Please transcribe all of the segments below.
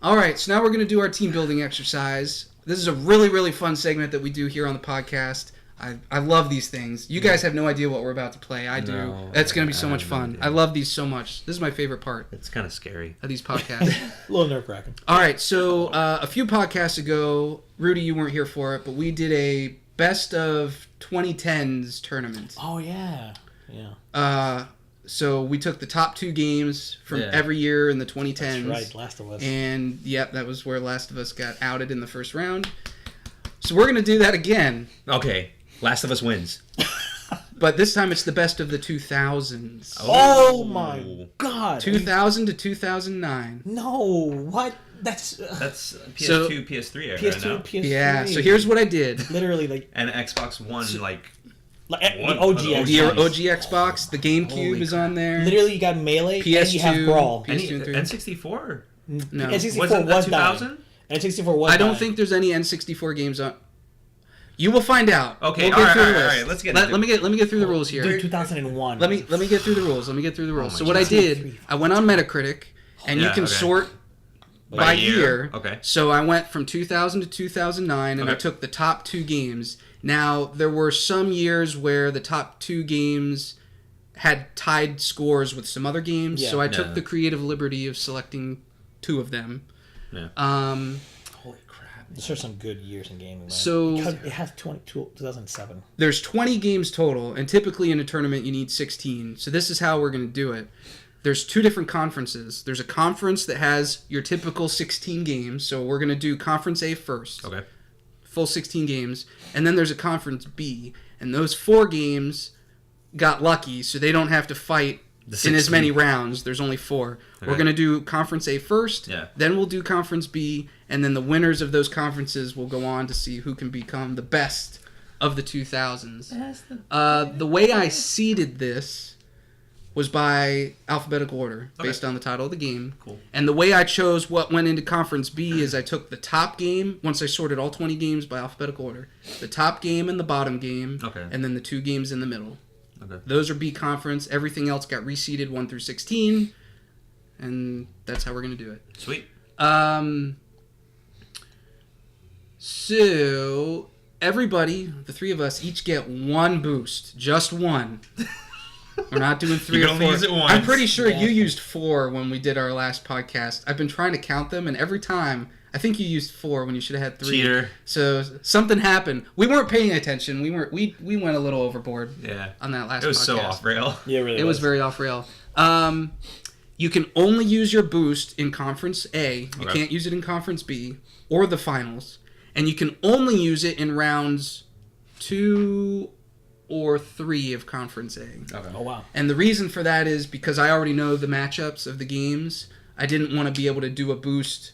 All right, so now we're going to do our team building exercise. This is a really, really fun segment that we do here on the podcast. I love these things. You guys have no idea what we're about to play. I do. No, it's going to be so much fun. I love these so much. This is my favorite part. It's kind of scary. Of these podcasts. A little nerve-wracking. All right, so a few podcasts ago, Rudy, you weren't here for it, but we did a best of 2010s tournament. Oh, yeah. Yeah. So we took the top 2 games from every year in the 2010s. That's right, Last of Us. And, yep, that was where Last of Us got outed in the first round. So we're going to do that again. Okay. Last of Us wins. But this time it's the best of the 2000s. Oh my god. 2000 to 2009. No, what? That's PS2, PS3 era. PS2, now. PS3. Yeah, so here's what I did. Literally, like... And Xbox One, the OG The OG Xbox, the GameCube is on there. Literally, you got Melee, PS2, and you have Brawl. PS2 and 3. N64? No. N64 was 2000? N64 was I don't think there's any N64 games on... You will find out. Okay, we'll all right. Let's get. Let me get through the rules here. Dude, 2001. Let me get through the rules. So what I did, I went on Metacritic, and you can sort by year. Okay. So I went from 2000 to 2009, and I took the top 2 games. Now there were some years where the top 2 games had tied scores with some other games, so I took the creative liberty of selecting 2 of them. Yeah. Those are some good years in gaming, man. So because it has 2007. There's 20 games total, and typically in a tournament you need 16. So this is how we're going to do it. There's 2 different conferences. There's a conference that has your typical 16 games. So we're going to do Conference A first. Okay. Full 16 games. And then there's a Conference B. And those 4 games got lucky, so they don't have to fight in as many rounds. There's only 4. Okay. We're going to do Conference A first. Yeah. Then we'll do Conference B. And then the winners of those conferences will go on to see who can become the best of the 2000s. The way I seeded this was by alphabetical order, based on the title of the game. Cool. And the way I chose what went into Conference B is I took the top game, once I sorted all 20 games by alphabetical order, the top game and the bottom game, and then the 2 games in the middle. Okay. Those are B Conference. Everything else got reseeded 1 through 16, and that's how we're going to do it. Sweet. So, everybody, the 3 of us, each get 1 boost. Just 1. We're not doing 3 you or 4. You can only use it once. I'm pretty sure you used 4 when we did our last podcast. I've been trying to count them, and every time, I think you used 4 when you should have had 3. Cheater. So, something happened. We weren't paying attention. We went a little overboard on that last podcast. It was so off-rail. Yeah, really It was very off-rail. You can only use your boost in Conference A. You can't use it in Conference B or the finals. And you can only use it in rounds 2 or 3 of Conference A. Okay. Oh, wow. And the reason for that is because I already know the matchups of the games. I didn't want to be able to do a boost.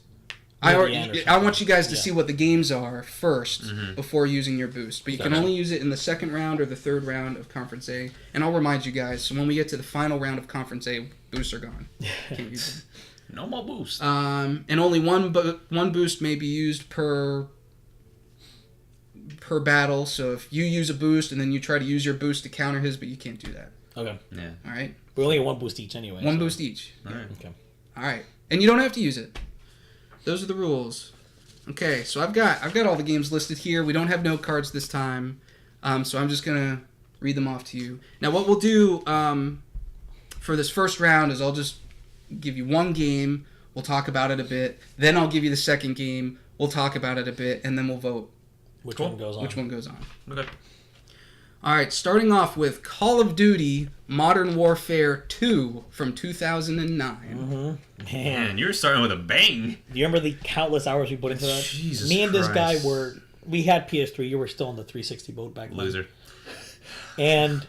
I want you guys to see what the games are first before using your boost. But you can only use it in the 2nd round or the 3rd round of Conference A. And I'll remind you guys, so when we get to the final round of Conference A, boosts are gone. Can't use them. No more boost. And only one boost may be used per battle. So if you use a boost and then you try to use your boost to counter his, but you can't do that. Okay. Yeah. All right. We only get 1 boost each anyway. 1 boost each. All right. Okay. All right. And you don't have to use it. Those are the rules. Okay. So I've got all the games listed here. We don't have note cards this time, so I'm just gonna read them off to you. Now, what we'll do for this first round is I'll just give you 1 game. We'll talk about it a bit. Then I'll give you the 2nd game. We'll talk about it a bit, and then we'll vote. Which one goes on? Okay. All right, starting off with Call of Duty Modern Warfare 2 from 2009. Man, you're starting with a bang. Do you remember the countless hours we put into that? Jesus Me and this guy Christ. we had PS3. You were still on the 360 boat back then. Loser. And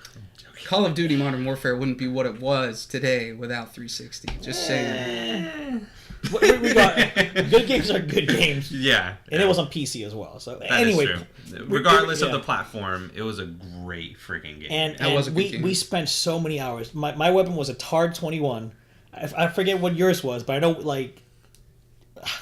Call of Duty Modern Warfare wouldn't be what it was today without 360. Just saying. we got good games are good games. Yeah. And it was on PC as well. So that anyway, is true. Regardless of the platform, it was a great freaking game. And we spent so many hours. My weapon was a TAR 21. I forget what yours was, but I know like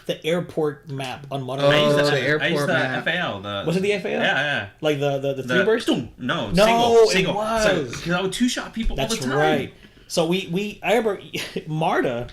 the airport map on Modern Warfare. I used the map. FAL. Was it the FAL? Yeah. Like the 3 burst? No, It single. was. Because I would 2-shot people all the time. That's right. So I remember Marta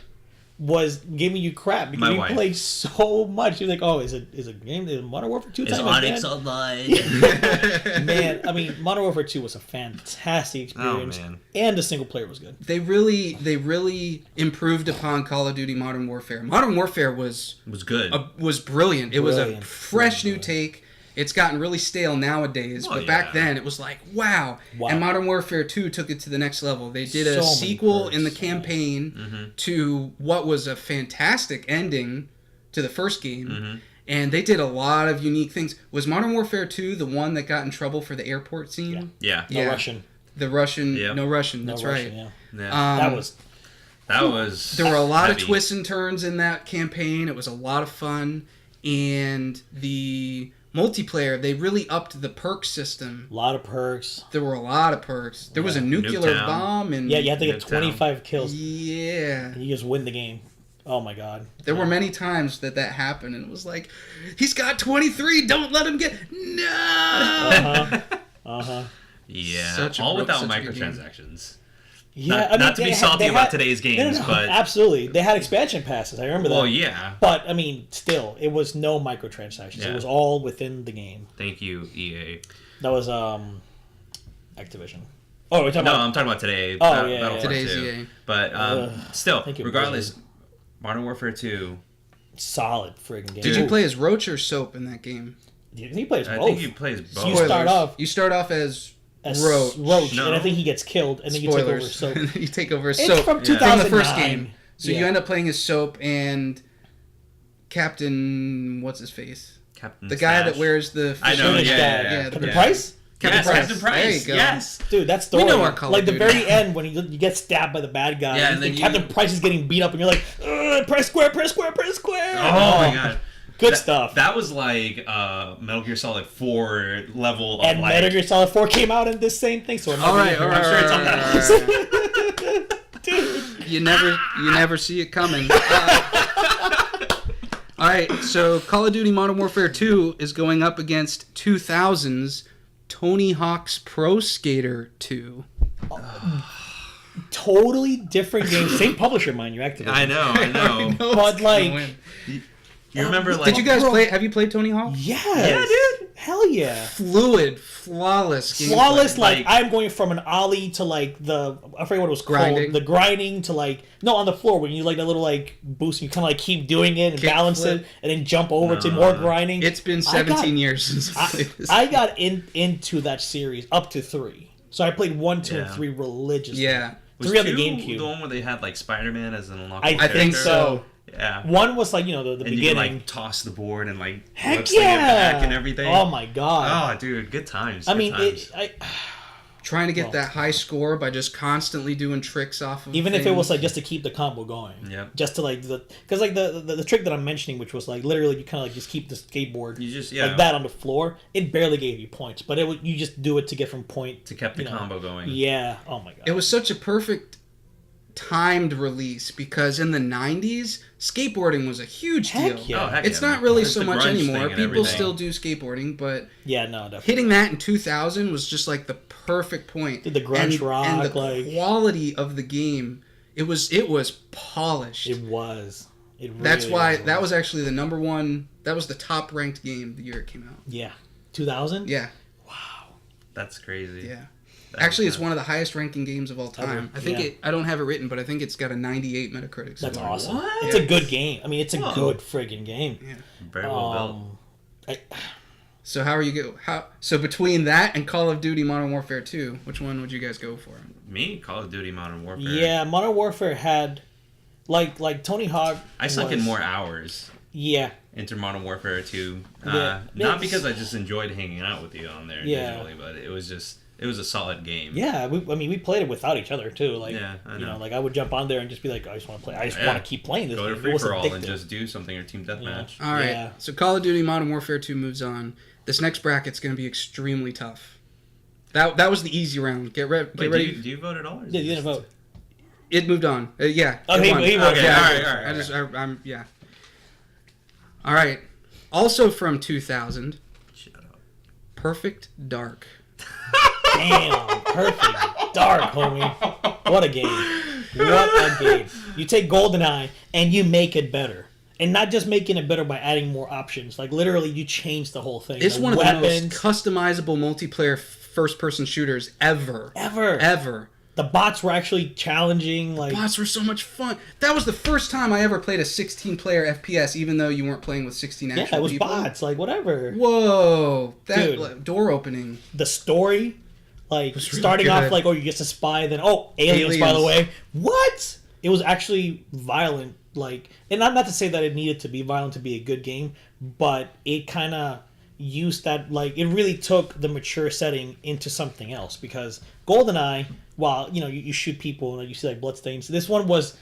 was giving you crap because My you wife. played so much. You're like, oh, is a game? Is Modern Warfare 2 Is time Onyx again? online? Man, I mean, Modern Warfare 2 was a fantastic experience, man. and the single player was good. They really improved upon Call of Duty Modern Warfare. Modern Warfare was good. Was brilliant. It was a Brilliant. fresh new take. It's gotten really stale nowadays, Well, but back yeah. then it was like, wow. Wow. And Modern Warfare 2 took it to the next level. They did a So many sequel perks, in the yeah. campaign to what was a fantastic ending to the first game. Mm-hmm. And they did a lot of unique things. Was Modern Warfare 2 the one that got in trouble for the airport scene? Yeah. No Yeah. Russian. The Russian, Yep. no Russian, No that's Russian, right. yeah. Yeah. That was was. There were a lot of heavy. twists and turns in that campaign. It was a lot of fun. And the multiplayer, they really upped the perk system. a lot of perks. There were a lot of perks. There was a nuclear Nuketown. bomb. And Yeah, you have to get Nuketown. 25 kills, Yeah. and you just win the game. Oh my god. There were many times that happened, and it was like, he's got 23, don't let him get... No! Uh-huh. Yeah. Such a All gro- without such a good game. microtransactions. Yeah, Not to be salty about today's games, but absolutely, they had expansion passes. I remember that. well, yeah. But I mean, still, it was no microtransactions. Yeah. It was all within the game. Thank you, EA. That was Activision. Oh, we're talking No, about. I'm talking about today. Oh, yeah, Battlefront Today's 2. EA. But still, Thank you, regardless, Blizzard. Modern Warfare 2. Solid friggin' game. Did you play as Roach or Soap in that game? He plays both. I think you play as both. You start off You start off as as Roach. and I think he gets killed, and then you take over Spoilers. Soap. And then you take over as It's Soap from Yeah. 2009. from the first game. So you Yeah. end up playing as Soap and Captain... What's his face? Captain The guy Stash. that wears the... I know, British yeah, guy. yeah, yeah. the Captain British- Price? Captain Yes, Price. Captain Price. There you go. Yes. Dude, that story, We know our Call of like the Duty. very end when you get stabbed by the bad guy, Yeah, and and then Captain you- Price is getting beat up, and you're like, press square, press square, press square. Oh my god. Good stuff. That was like Metal Gear Solid 4 level of And like... Metal Gear Solid 4 came out in this same thing, so it might All be right, different. all I'm sure it's on right, that. Dude. You never see it coming. All right, so Call of Duty Modern Warfare 2 is going up against 2000's Tony Hawk's Pro Skater 2. Totally different game. Same publisher, mind you, Activision. I know. But, like- You remember like... Did you guys play? Have you played Tony Hawk? Yes. Yeah, dude. Hell yeah. Fluid, flawless gameplay. Flawless, like, Like- I'm going from an ollie to like I forget what it was Grinding. called. The grinding to like on the floor when you like that little like boost, and you kind of like keep doing it and Kick balance flip. it, and then jump over to more grinding. It's been I got- 17 years since I played this. I got into that series up to 3, so I played 1, 2, and Yeah. 3 religiously. Yeah, Was 3 on the 2 GameCube. the one where they had like Spider-Man as an unlockable I character? think so. Yeah. 1 was like the And you beginning. could like toss the board and like Heck whip sling it yeah! back and everything. Oh my god! Oh, dude, good times. I good mean, times. trying to get Well. that high score by just constantly doing tricks off of Even if it things. was like just to keep the combo going. Yep. Just to like because like the trick that I'm mentioning, which was like literally you kind of like just keep the skateboard You just like that on the floor. It barely gave you points, but it would you just do it to get from point to keep the you know. combo going. Yeah. Oh my god. It was such a perfect timed release because in the 90s skateboarding was a huge Heck deal. yeah. Oh, heck It's yeah. not really There's so the much grunge anymore. thing and People everything. still do skateboarding, but Yeah. No. Definitely. hitting that in 2000 was just like the perfect point. Did the grunge rock, and the like- quality of the game. It was polished. It was. It really That's why that was actually the number one. That was the top ranked game the year it came out. Yeah. 2000. Yeah, That's crazy. yeah. That Actually, is it's one of the highest ranking games of all time. I think Yeah. I don't have it written, but I think it's got a 98 Metacritic score. That's awesome. What? It's a good game. I mean, it's a Whoa. good friggin' game. very well built. So how are you So between that and Call of Duty Modern Warfare 2, which one would you guys go for? Me, Call of Duty Modern Warfare. Yeah, Modern Warfare had like Tony Hawk. I sunk in was- more hours Yeah. into Modern Warfare 2. Yeah. Not It's- because I just enjoyed hanging out with you on there Yeah. digitally, but it was a solid game. Yeah, we played it without each other too. Like, Yeah, I you know. know, like I would jump on there and just be like, I just want to play. I just Yeah. want to keep playing this. Go to game. It free was for all and addictive. just do something or team deathmatch. All right. Yeah. So Call of Duty Modern Warfare 2 moves on. This next bracket's going to be extremely tough. That was the easy round. Get Wait, ready. do you vote at all? Or is Yeah, it you didn't just- vote. It moved on. Yeah. Oh, it he won. voted. Okay, Yeah, all I right, did. all right, I just, all I'm yeah. All right. Also from 2000, Shut up. Perfect Dark. Damn, perfect. Dark, homie. What a game. What a game. You take GoldenEye and you make it better. And not just making it better by adding more options. Like, literally, you change the whole thing. It's one of the most customizable multiplayer first-person shooters ever. Ever. The bots were actually challenging. Like, bots were so much fun. That was the first time I ever played a 16-player FPS, even though you weren't playing with 16 actual people. Yeah, it was bots. Like, whatever. Whoa. That door opening. The story, like, really starting off like, oh, you get to spy, then, aliens, by the way. What? It was actually violent. Like, and not to say that it needed to be violent to be a good game, but it kind of used that, like, it really took the mature setting into something else. Because GoldenEye, while, you shoot people and you see, like, bloodstains, this one was,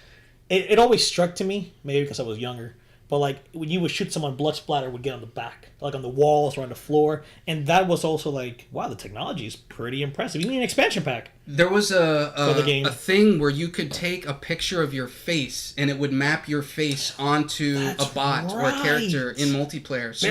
it always struck to me, maybe because I was younger, but, like, when you would shoot someone, blood splatter would get on the back, like on the walls or on the floor, and that was also like, wow, the technology is pretty impressive. You need an expansion pack. There was a thing where you could take a picture of your face, and it would map your face onto a bot or a character in multiplayer. So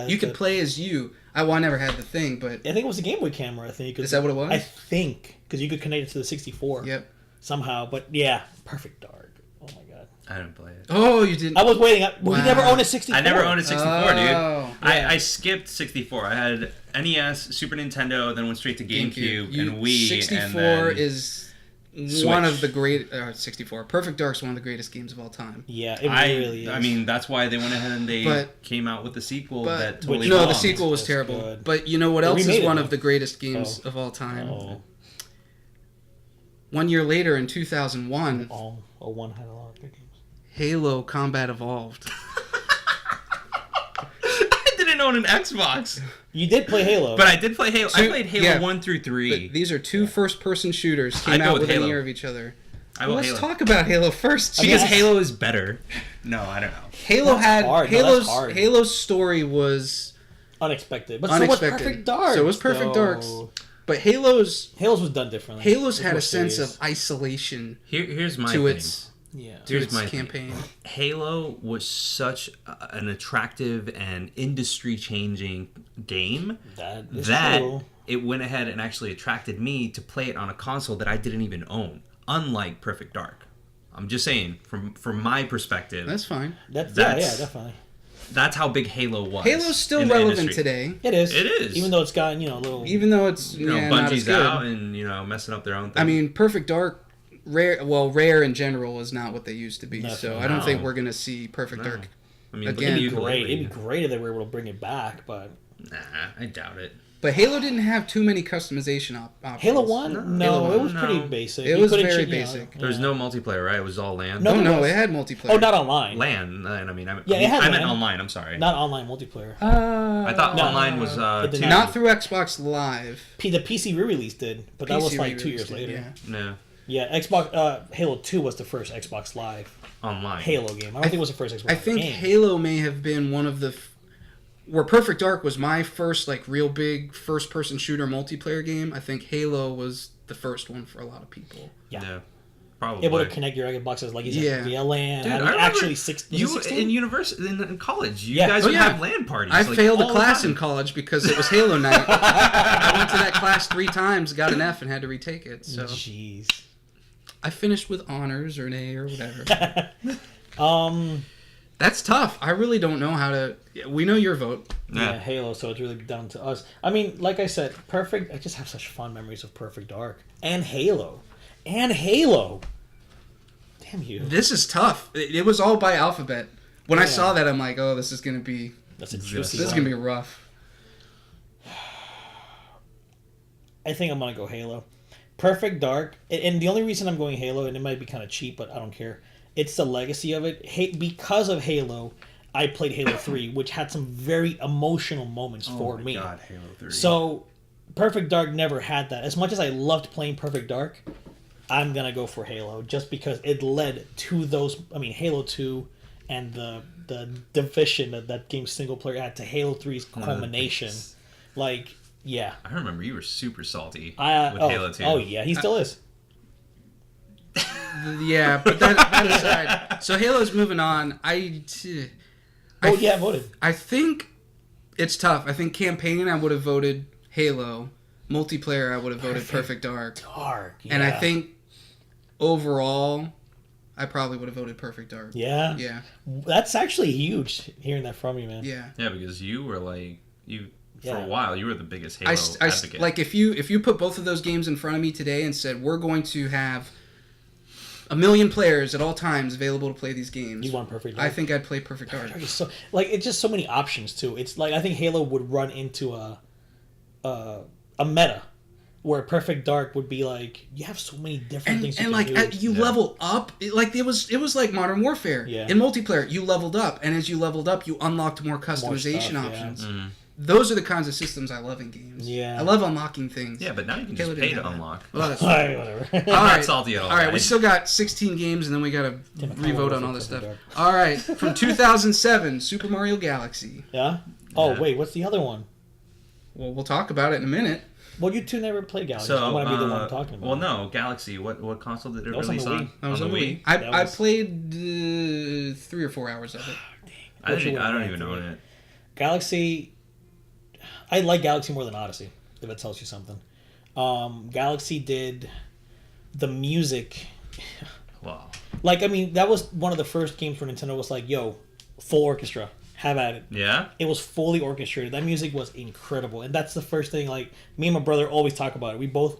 you could play as you. I never had the thing, but I think it was a Game Boy camera. I think is that what it was? I think because you could connect it to the 64. Yep. Somehow, but yeah, Perfect Dark. Oh my god. I didn't play it. Oh, you didn't. I was waiting. Wow. You never owned a 64. I never owned a 64, dude. Yeah. I skipped 64. I had NES, Super Nintendo, then went straight to GameCube and Wii. 64 and then is Switch. one of the great. 64. Perfect Dark's one of the greatest games of all time. Yeah, it really is. I mean, that's why they went ahead and they came out with the sequel that totally no, bombed. the sequel was terrible. Good. But you know what else is one of the greatest games of all time? 1 year later, in 2001. One had a lot of good games. Halo Combat Evolved. I didn't own an Xbox. You did play Halo. But I did play Halo. I played Halo 1 through 3. But these are two first-person shooters. Came out within a year of each other. Let's talk about Halo first. Because Halo is better. No, I don't know. Halo's story was unexpected. But so was Perfect Dark. So was Perfect Dark's. But Halo's was done differently. Halo's had a sense of isolation. Here's my to thing. Its campaign. Halo was such an attractive and industry-changing game that it went ahead and actually attracted me to play it on a console that I didn't even own. Unlike Perfect Dark, I'm just saying from my perspective. That's fine. That's definitely. That's how big Halo was. Halo's still relevant today. It is. It is. Even though it's gotten, a little... Even though it's, Bungie's out and, messing up their own thing. I mean, Perfect Dark, Rare in general is not what they used to be. So I don't think we're going to see Perfect Dark again. It'd be great if they were able to bring it back, but... Nah, I doubt it. But Halo didn't have too many customization options. Halo 1? No, it was pretty basic. It was very basic. There was no multiplayer, right? It was all LAN? No, it had multiplayer. Oh, not online. LAN. I mean, it had I meant online, I'm sorry. Not online multiplayer. I thought online was... not through Xbox Live. The PC re-release did, but that was like 2 years later. Yeah, Xbox Halo 2 was the first Xbox Live online Halo game. I don't think it was the first Xbox Live game. Halo may have been one of the... where Perfect Dark was my first real big first-person shooter multiplayer game, I think Halo was the first one for a lot of people. Yeah. Probably. Able to connect your Xboxes like via LAN. Dude, actually in university, in college, you guys would have LAN parties. I failed a class in college because it was Halo night. I went to that class 3 times, got an F, and had to retake it. So. Jeez. I finished with honors or an A or whatever. That's tough. I really don't know how to... We know your vote. Yeah, Halo, so it's really down to us. I mean, like I said, I just have such fond memories of Perfect Dark. And Halo. Damn you. This is tough. It was all by alphabet. When I saw that, I'm like, oh, this is going to be... That's a juicy This is going to be rough. I think I'm going to go Halo. Perfect Dark. And the only reason I'm going Halo, and it might be kind of cheap, but I don't care... It's the legacy of it. Because of Halo, I played Halo 3, which had some very emotional moments for me. Oh my god, Halo 3. So, Perfect Dark never had that. As much as I loved playing Perfect Dark, I'm going to go for Halo, just because it led to those... I mean, Halo 2 and the division that game single player had to Halo 3's culmination. Yeah. I remember you were super salty with Halo 2. Oh, yeah, he still is. Yeah, but that aside, so Halo's moving on. I voted. I think it's tough. I think campaign I would have voted Halo. Multiplayer I would have voted Perfect Dark. Yeah. And I think overall, I probably would have voted Perfect Dark. Yeah. Yeah. That's actually huge, hearing that from you, man. Yeah. Yeah, because you were like for a while you were the biggest Halo I advocate. like if you put both of those games in front of me today and said we're going to have 1 million players at all times available to play these games, You want Perfect Dark? I think I'd play Perfect Dark. So it's just so many options too. It's like I think Halo would run into a meta where Perfect Dark would be like you have so many different things. And like you level up, it was like Modern Warfare. Yeah. In multiplayer, you leveled up, and as you leveled up, you unlocked more customization stuff, options. yeah. Mm-hmm. Those are the kinds of systems I love in games. Yeah. I love unlocking things. Yeah, but now you can Halo just pay didn't to have that. unlock. Well, that's Whatever. all Not right. salty at all. All right, we guys. still got 16 games, and then we got to Damn, I kinda revote wanna on go all this for stuff. Dark. All right, from 2007, Super Mario Galaxy. Yeah. Oh Yeah. wait, what's the other one? Well, we'll talk about it in a minute. Well, you two never played Galaxy. So I want to be the one I'm talking about. Well, no, Galaxy. What console did it That was on release the on? Wii. That was on on the the Wii. Wii. I was- played 3 or 4 hours of it. I Which one don't went even through own it? it. Galaxy. I like Galaxy more than Odyssey, if it tells you something. Galaxy did the music. Wow. Like, I mean, that was one of the first games where Nintendo was like, yo, full orchestra. Have at it. Yeah. It was fully orchestrated. That music was incredible. And that's the first thing, like, me and my brother always talk about it. We both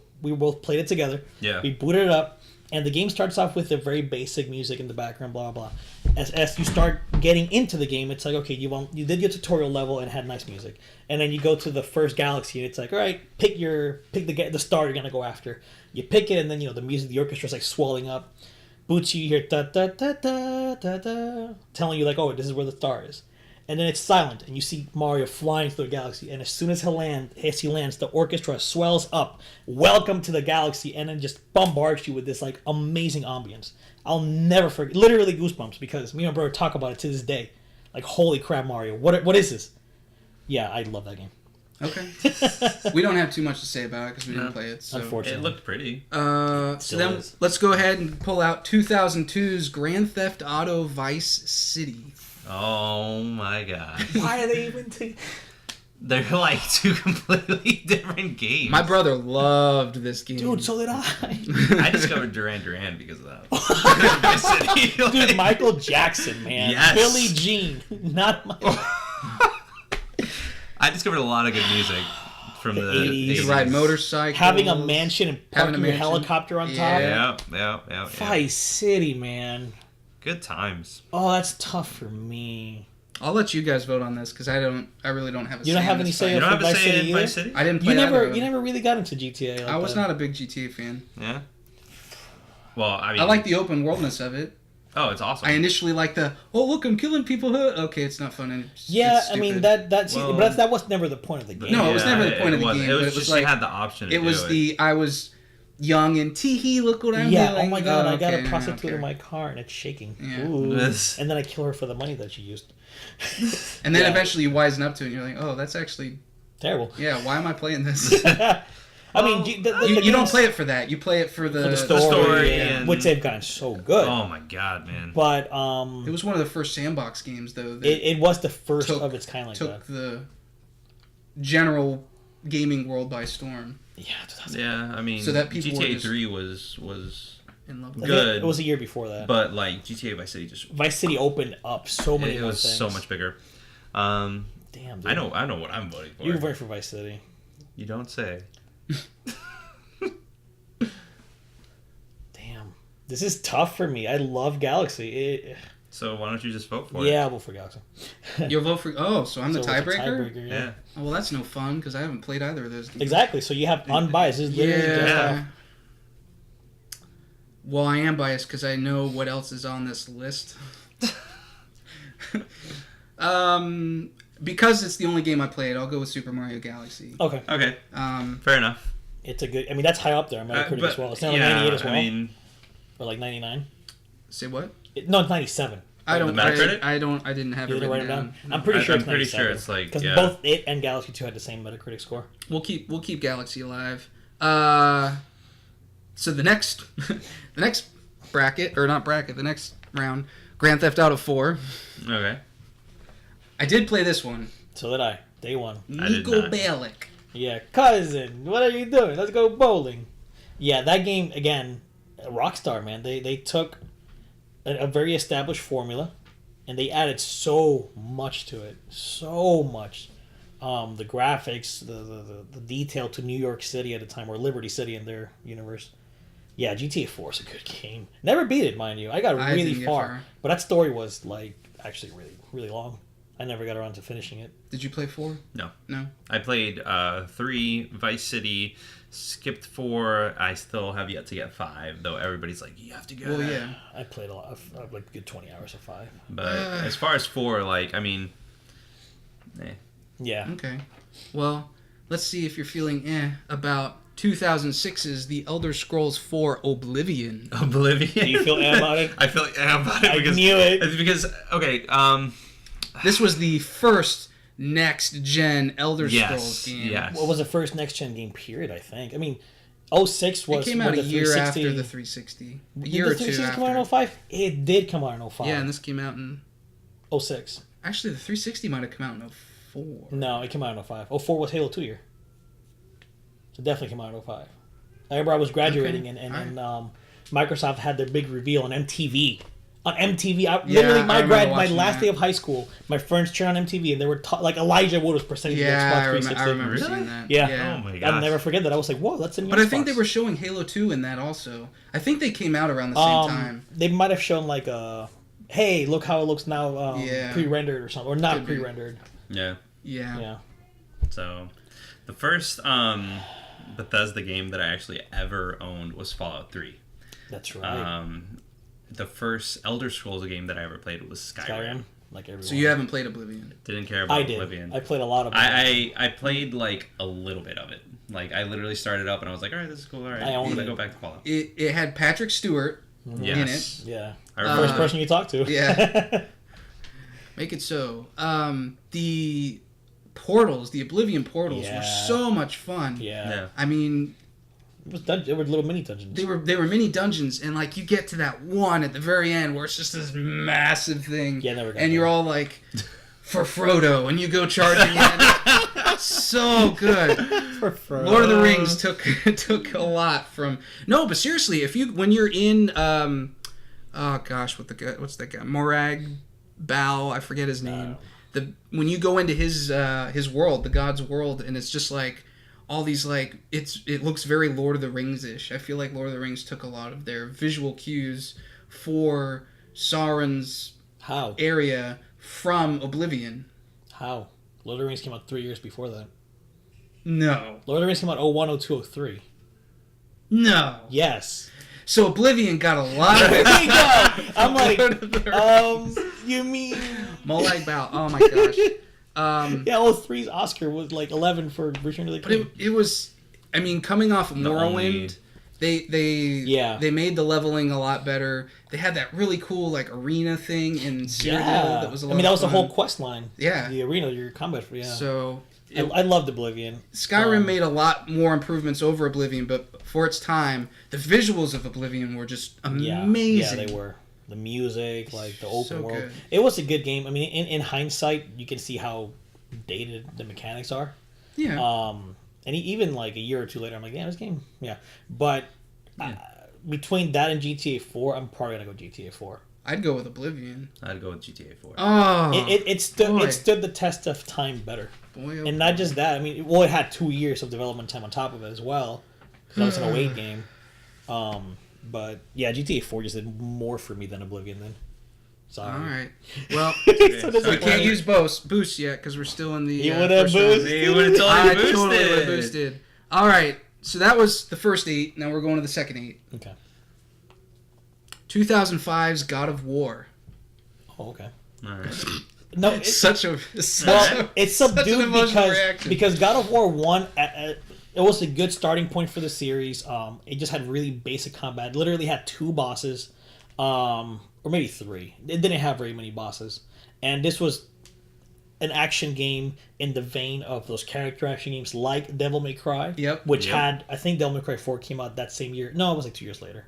played it together. Yeah. We booted it up. And the game starts off with a very basic music in the background, blah, blah, blah. As you start getting into the game, it's like, okay, you did your tutorial level and had nice music. And then you go to the first galaxy, and it's like, all right, pick the star you're going to go after. You pick it, and then, the music, the orchestra's like swelling up. Boots you hear da-da-da-da-da-da, telling you, like, oh, this is where the star is. And then it's silent, and you see Mario flying through the galaxy. And as soon as he lands, the orchestra swells up. Welcome to the galaxy, and then just bombards you with this like amazing ambience. I'll never forget, literally goosebumps, because me and my brother talk about it to this day. Like, holy crap, Mario! What is this? Yeah, I love that game. Okay. We don't have too much to say about it because we didn't play it. So. Unfortunately, It looked pretty. So Still then is. let's go ahead and pull out 2002's Grand Theft Auto Vice City. Oh my god. Why are they even? They're like two completely different games. My brother loved this game. Dude, so did I. I discovered Duran Duran because of that. Vice City, Dude, like- Michael Jackson, man. Yes. Billie Jean, not my. I discovered a lot of good music from the 80s. You 80s. could ride motorcycles. Having a mansion and Having a parking your mansion. helicopter on top. Yeah. Yeah. Vice City, man. Good times. Oh, that's tough for me. I'll let you guys vote on this because I really don't have a You don't say have in any this say fight. You don't have for a Vice say City in either? Vice City? I didn't play You either of them. never really got into GTA. Like I was that. not a big GTA fan. Yeah. Well, I mean, I like the open worldness of it. Oh, it's awesome. I initially liked look, I'm killing people. Huh? Okay, it's not fun. And Yeah, it's I mean stupid. Well, but that was never the point of the game. No, it was never the point of the wasn't. game, It but was it was just like- you had the option. To It was do I was young and tee look what I'm Yeah, doing. oh my god, I got okay, a don't prostitute in care. my car and it's shaking. Yeah. Ooh. This- And then I kill her for the money that she used. And then Yeah. eventually you wisen up to it and you're like, oh, that's actually, Terrible. yeah, why am I playing this? I mean, You don't play it for that. You play it for the story, and- which they've gotten so good. Oh my god, man. But It was one of the first sandbox games, though, that it was the first took- of its kind like took that. the general gaming world by storm. Yeah, 2000. Yeah, I mean, So that people were GTA just- 3 was In love I with think good. It was a year before that. but like GTA Vice City just Vice City opened up so many it more was things. so much bigger. Damn, dude. I know what I'm voting for. You voted for Vice City. You don't say. Damn. This is tough for me. I love Galaxy. So why don't you just vote for it? Yeah, I'll vote for Galaxy. You'll vote for. Oh, so I'm the So it's a tiebreaker? yeah. Yeah. Oh, well, that's no fun because I haven't played either of those games. Exactly. So you have unbiased. This is literally just Yeah. Well, I am biased because I know what else is on this list. Because it's the only game I played, I'll go with Super Mario Galaxy. Okay. Okay. Um, Fair enough. It's a good. I mean, that's high up there. on Metacritic But, as well. It's not like yeah, 98 as well, I mean, or like 99. say what? No, it's 97. I don't. The Metacritic? I didn't have You it didn't write written it down. down. I'm pretty sure. I'm It's pretty 97. sure it's like, because yeah. both it and Galaxy 2 had the same Metacritic score. We'll keep Galaxy alive. So the next bracket, or not bracket, the next round, Grand Theft Auto 4. Okay. I did play this one. So did I. Day one. I did Nico not. Bellic. Yeah, cousin, what are you doing? Let's go bowling. Yeah, that game again. Rockstar, man, they took a very established formula, and they added so much to it, so much. The graphics, the detail to New York City at the time, or Liberty City in their universe. Yeah, GTA 4 is a good game. Never beat it, mind you. I got really far, but that story was like actually really, really long. I never got around to finishing it. Did you play 4? No. No? I played 3, Vice City, skipped 4. I still have yet to get 5, though everybody's like, you have to get it. Yeah. I played a lot of, like a good 20 hours of 5. But as far as 4, like, I mean, Yeah. Okay. Well, let's see if you're feeling about 2006's The Elder Scrolls 4 Oblivion. Oblivion. Do you feel about it? I feel about it because... I knew it. It's because, okay, This was the first next-gen Elder Scrolls game. Yes. What was the first next-gen game, period, I think? I mean, 06 was... It came out a year 360... after the 360. A year or two after. Did the 360 come out in 05? It did come out in 05. Yeah, and this came out in... 06. Actually, the 360 might have come out in 04. No, it came out in 05. 04 was Halo 2 year. So it definitely came out in 05. I remember I was graduating and Microsoft had their big reveal on MTV. On MTV, literally my last day of high school, my friends turned on MTV and they were like Elijah Wood was presenting the Xbox 360. I remember seeing that. Yeah. Oh my gosh. I'll never forget that. I was like, whoa, that's a new But Xbox. I think they were showing Halo 2 in that also. I think they came out around the same time. They might have shown like hey, look how it looks now, pre-rendered or something, or not pre-rendered. Yeah. Yeah. So, the first Bethesda game that I actually ever owned was Fallout 3. That's right. The first Elder Scrolls game that I ever played was Skyrim. Like everyone. So you haven't played Oblivion? Didn't care about Oblivion. I played a lot of it. I played like a little bit of it. Like I literally started up and I was like, all right, this is cool. All right, I'm gonna go back to Fallout. It had Patrick Stewart in it. Yeah. First person you talk to. Yeah. Make it so. The portals, the Oblivion portals, were so much fun. Yeah. I mean, they were little mini dungeons. They were mini dungeons, and like you get to that one at the very end where it's just this massive thing, and you're all like, for Frodo, and you go charging in. So good. For Frodo. Lord of the Rings took a lot from. No, but seriously, when you're in oh gosh, what's that guy? Morag Bao, I forget his name. When you go into his world, the god's world, and it's just like all these like it looks very Lord of the Rings-ish. I feel like Lord of the Rings took a lot of their visual cues for Sauron's area from Oblivion. How? Lord of the Rings came out 3 years before that. No. Lord of the Rings came out 01, 02, 03. No. Yes. So Oblivion got a lot of... There we go! I'm like, you mean... Molag Bao. Oh my gosh. Yeah, 03's Oscar was like 11 for Return to the King. But it was... I mean, coming off of Morrowind, they made the leveling a lot better. They had that really cool like arena thing in Cyrodiil that was a lot that was fun. the whole quest line. Yeah. The arena, your combat. Yeah. So... I loved Oblivion. Skyrim made a lot more improvements over Oblivion, but for its time, the visuals of Oblivion were just amazing. Yeah, they were. The music, like the open world. Good. It was a good game. I mean, in hindsight, you can see how dated the mechanics are. Yeah. And even like a year or two later, I'm like, yeah, this game. Yeah. But between that and GTA 4, I'm probably going to go GTA 4. I'd go with Oblivion. I'd go with GTA 4. Oh, it stood the test of time better. Boy, and not just that. I mean, it had 2 years of development time on top of it as well. That was an 08 game. But yeah, GTA 4 just did more for me than Oblivion then. Sorry. All right. Well, so we can't use boost yet because we're still in the. You would have boosted. You would have totally totally boosted. All right. So that was the first 8. Now we're going to the second 8. Okay. 2005's God of War. Oh, okay. All right. No, it's subdued because God of War 1, it was a good starting point for the series. It just had really basic combat. It literally had 2 bosses, or maybe 3. It didn't have very many bosses. And this was an action game in the vein of those character action games like Devil May Cry. Yep. I think Devil May Cry 4 came out that same year. No, it was like 2 years later.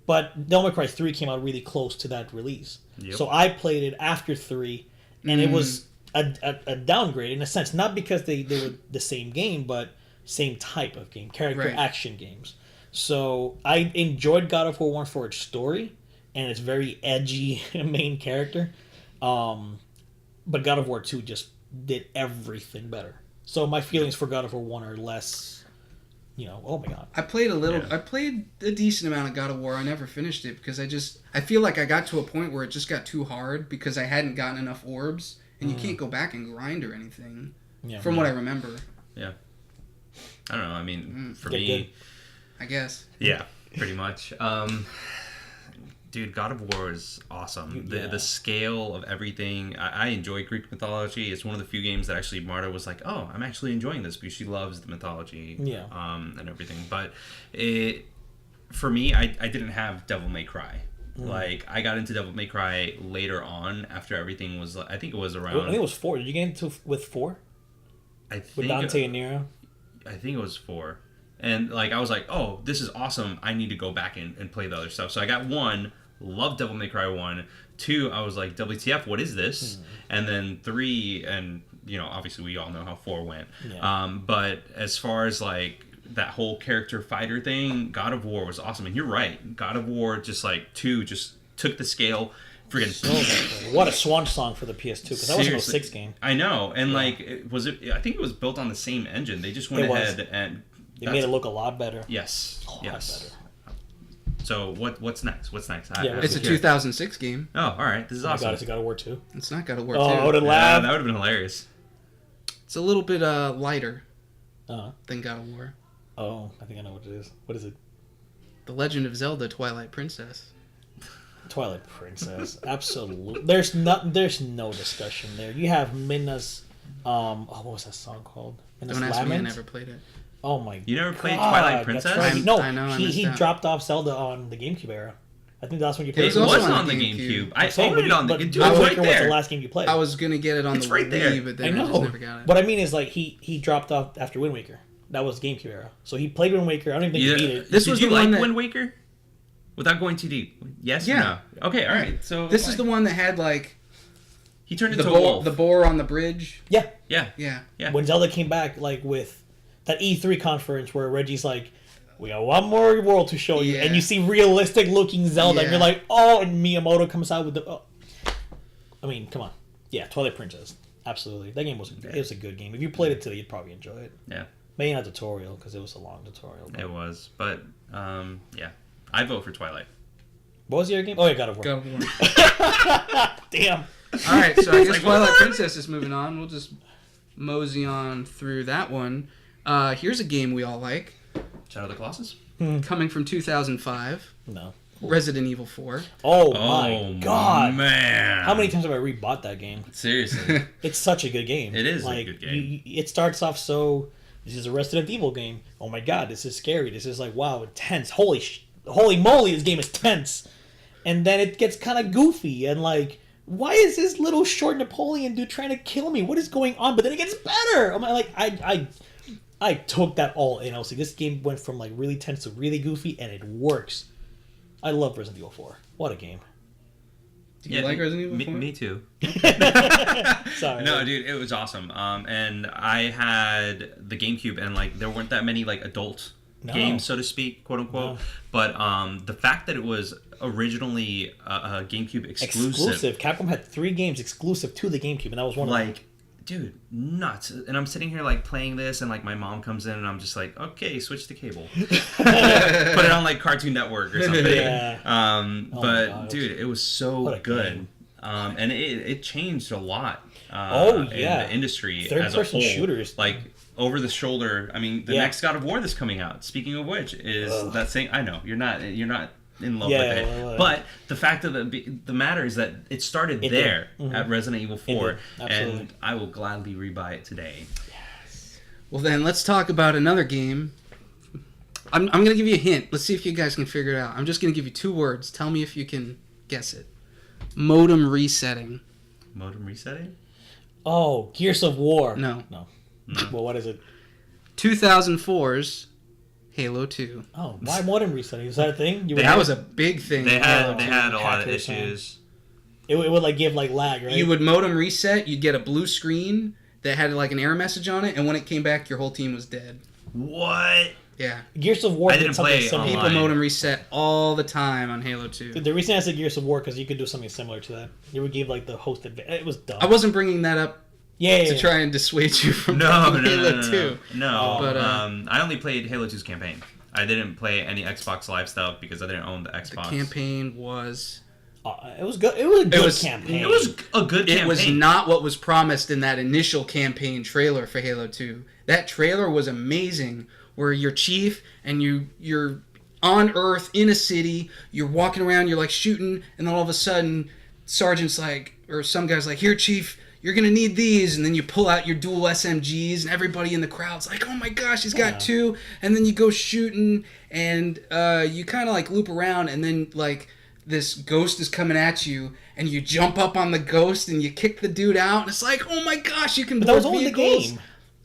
But Devil May Cry 3 came out really close to that release. Yep. So I played it after 3, and it was a downgrade in a sense. Not because they were the same game, but same type of game. Character action games. So I enjoyed God of War 1 for its story and its very edgy main character. But God of War 2 just did everything better. So my feelings for God of War 1 are less, oh my god. I played I played a decent amount of God of War. I never finished it because I feel like I got to a point where it just got too hard because I hadn't gotten enough orbs, and you can't go back and grind or anything. Yeah, from what I remember. Yeah. I don't know. I mean, for me, I guess. Yeah, pretty much. Dude, God of War is awesome. The scale of everything. I enjoy Greek mythology. It's one of the few games that actually Marta was like, oh, I'm actually enjoying this because she loves the mythology and everything. But for me, I didn't have Devil May Cry. Like, I got into Devil May Cry later on after everything was, I think it was around... I think it was 4. Did you get into with 4? With Dante and Nero? I think it was 4. And, like, I was like, oh, this is awesome. I need to go back and play the other stuff. So I got 1... Loved Devil May Cry 1. 2, I was like, WTF, what is this? And then 3, and, obviously we all know how 4 went. Yeah. But as far as, like, that whole character fighter thing, God of War was awesome. And you're right. God of War, just, like, 2 just took the scale. Freaking what a swan song for the PS2, because that was a 06 game. I know. And, like, I think it was built on the same engine. They just went ahead and... They made it look a lot better. Yes. A lot better. So what's next? It's a 2006 game. Oh, all right. This is awesome. God, it's a God of War 2. It's not God of War 2. Oh, I would have laughed. That would have been hilarious. It's a little bit lighter than God of War. Oh, I think I know what it is. What is it? The Legend of Zelda: Twilight Princess. Twilight Princess, absolutely. There's no discussion there. You have Minna's. What was that song called? Minna's Don't ask Lament? me. I never played it. Oh my! You never played Twilight Princess? Right. No, I know. He dropped off Zelda on the GameCube era. I think that's when you played. It wasn't on the GameCube. I owned it on the GameCube. Wind Waker was the last game you played. I was gonna get it on the right Wii, there. but then I just never got it. What I mean is, like, he dropped off after Wind Waker. That was GameCube era. So he played Wind Waker. I don't even think he beat it. Did you like Wind Waker? Without going too deep. Yes or no? Okay, all right. So this is the one that had, like, he turned into a wolf. The boar on the bridge. Yeah. When Zelda came back, like, with that E3 conference where Reggie's like, we got one more world to show you, and you see realistic looking Zelda, and you're like, oh, and Miyamoto comes out with the... Oh. I mean, come on. Yeah, Twilight Princess. Absolutely. That game was a good game. If you played it today, you'd probably enjoy it. Yeah. Maybe not tutorial, because it was a long tutorial. But... It was. But, yeah. I vote for Twilight. What was your game? Oh, yeah, God of War. God of War. Damn. All right, so I guess Twilight Princess is moving on. We'll just mosey on through that one. Here's a game we all like. Shadow of the Colossus? Coming from 2005. No. Resident Evil 4. Oh my god. Man. How many times have I rebought that game? Seriously. It's such a good game. It is a good game. It starts off so... This is a Resident Evil game. Oh my god, this is scary. This is like, wow, tense. Holy moly, this game is tense. And then it gets kind of goofy and like... Why is this little short Napoleon dude trying to kill me? What is going on? But then it gets better. I'm like, I took that all in. I was like, this game went from like really tense to really goofy, and it works. I love Resident Evil 4. What a game. Do you like Resident Evil 4? Me too. Sorry. No, dude, it was awesome. And I had the GameCube, and like there weren't that many like adult games, so to speak, quote unquote. No. But the fact that it was originally a GameCube exclusive. Capcom had 3 games exclusive to the GameCube, and that was one of them. Like, dude, nuts. And I'm sitting here like playing this, and like my mom comes in, and I'm just like, okay, switch the cable. Put it on like Cartoon Network or something. Yeah. But dude, it was so good. And it changed a lot. In the industry as a whole. Third-person shooters, like over the shoulder. I mean, the next God of War that's coming out. Speaking of which, is that same? I know you're not in love with it, but the fact of the matter is that it started there at Resident Evil 4, and I will gladly rebuy it today. Yes. Well, then let's talk about another game. I'm going to give you a hint. Let's see if you guys can figure it out. I'm just going to give you 2 words. Tell me if you can guess it. Modem resetting. Modem resetting? Oh, Gears of War. No. Well, what is it? 2004's Halo 2. Oh, why modem resetting? Is that a thing? That was a big thing. They had a lot of issues. It would like give like lag, right? You would modem reset. You'd get a blue screen that had like an error message on it, and when it came back, your whole team was dead. What? Yeah. Gears of War I did didn't something play similar. online. People modem reset all the time on Halo 2. The reason I said Gears of War because you could do something similar to that. You would give like the host it was dumb. I wasn't bringing that up yeah. to try and dissuade you from No, playing Halo 2. No, But, I only played Halo 2's campaign. I didn't play any Xbox Live stuff because I didn't own the Xbox. The campaign was... it was good. It was a good campaign. It was a good campaign. It was not what was promised in that initial campaign trailer for Halo 2. That trailer was amazing, where you're Chief and you're on Earth in a city, you're walking around, you're like shooting, and then all of a sudden, Sergeant's like, or some guy's like, here, Chief, you're gonna need these, and then you pull out your dual SMGs, and everybody in the crowd's like, oh my gosh, he's got two, and then you go shooting, and you kind of like loop around, and then like this ghost is coming at you, and you jump up on the ghost, and you kick the dude out, and it's like, oh my gosh, you can. But that was all in the game.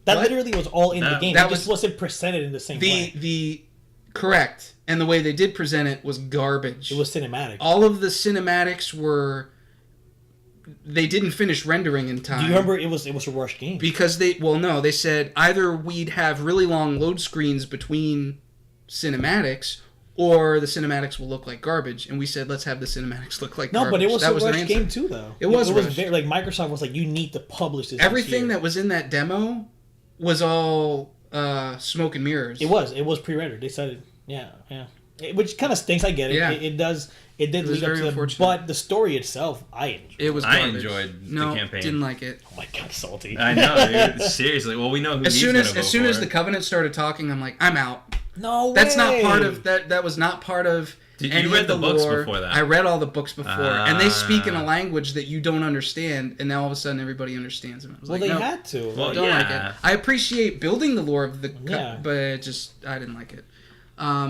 That What? literally was all in the game. That It just wasn't presented in the same way. Correct, and the way they did present it was garbage. It was cinematic. All of the cinematics were. They didn't finish rendering in time. Do you remember it was a rushed game? Because they said either we'd have really long load screens between cinematics, or the cinematics will look like garbage. And we said, let's have the cinematics look like garbage. No, but it was that a was their rushed answer. game too, though. It was very, like Microsoft was like, you need to publish this. Everything that was in that demo was all smoke and mirrors. It was pre-rendered. They said it. Yeah. Which kind of stinks. I get it. Yeah. It does. It did lead up very to unfortunate. But the story itself, I enjoyed. It was I garbage. enjoyed the No, campaign. didn't like it. Oh my god, salty. I know, dude. Seriously. Well, we know who As he's soon gonna as vote soon as for. the Covenant started talking, I'm like, I'm out. No way. That's not part of that. That was not part of. Did any you read of the books lore. before that? I read all the books before, and they speak in a language that you don't understand, and now all of a sudden everybody understands them. I was Well, like, they no, had to. Well, don't like yeah. it. I appreciate building the lore of the, Yeah. but it just I didn't like it. I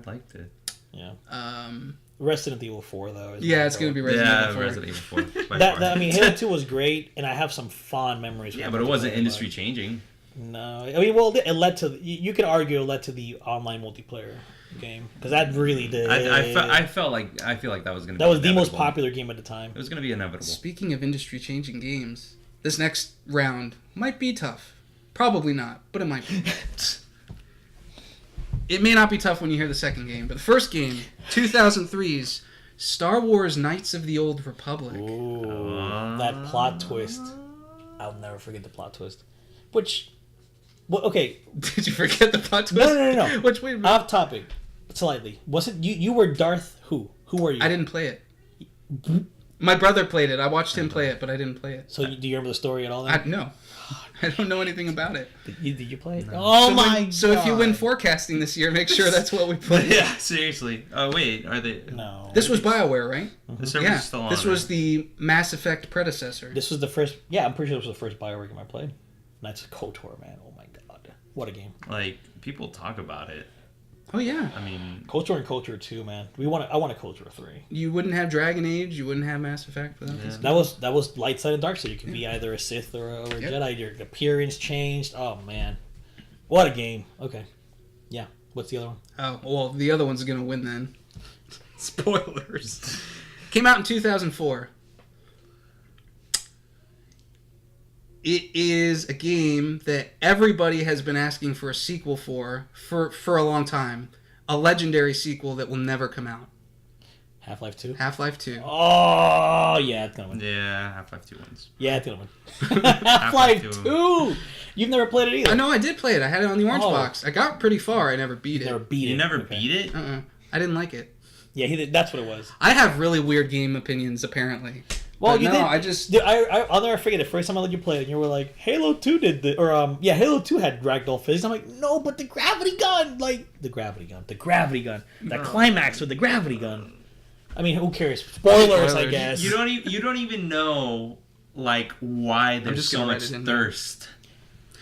liked it. Yeah. Um, Resident Evil 4 though. yeah, it's gonna be Resident Evil 4. Resident Evil 4. by That, far. I mean, Halo 2 was great, and I have some fond memories. Yeah, from but it wasn't multiplayer, industry changing. No, I mean, well, it led to. You could argue it led to the online multiplayer game because that really did. I feel like that was gonna. That be was the most inevitable. popular game at the time. It was gonna be inevitable. Speaking of industry-changing games, this next round might be tough. Probably not, but it might be. It may not be tough when you hear the second game, but the first game, 2003's Star Wars Knights of the Old Republic. Ooh, that plot twist. I'll never forget the plot twist. Which, well, okay. Did you forget the plot twist? No. Which way? Off topic, slightly. Was it you? You were Darth who? Who were you? I didn't play it. My brother played it. I watched him play it, but I didn't play it. So do you remember the story at all? Then? No. I don't know anything about it. Did you play it? Oh my! So if you win forecasting this year, make sure that's what we play. Yeah, seriously. Oh wait, are they? No. This was BioWare, right? The server's Yeah. still on. This was right? the Mass Effect predecessor. This was the first. Yeah, I'm pretty sure this was the first BioWare game I played. Knights of KOTOR, man. Oh my god, what a game! like people talk about it. Oh yeah. I mean, KOTOR and KOTOR 2, man. I want a KOTOR 3. You wouldn't have Dragon Age. You wouldn't have Mass Effect without this. That was light side and dark side. You could be either a Sith or a Jedi. Your appearance changed. Oh man, what a game. Okay, yeah. What's the other one? Oh well, the other one's gonna win then. Spoilers. Came out in 2004. It is a game that everybody has been asking for a sequel for a long time. A legendary sequel that will never come out. Half-Life 2. Half-Life 2. Oh yeah, it's gonna win. yeah, Half-Life 2 wins. Yeah, it's gonna win. Half-Life 2. You've never played it either. I know I did play it. I had it on the orange Oh. box. I got pretty far. I never beat it. Never beat it. You never Okay. beat it? I didn't like it. Yeah, that's what it was. I have really weird game opinions, apparently. Well, But you no, did. I just... Dude, I'll never forget the first time I let you play it, and you were like, "Halo 2 did the," or Halo 2 had ragdoll physics. I'm like, no, but the gravity gun, the gravity gun, that climax with the gravity gun. I mean, who cares? Spoilers, I guess. You don't even know like why there's just so gonna much write it in thirst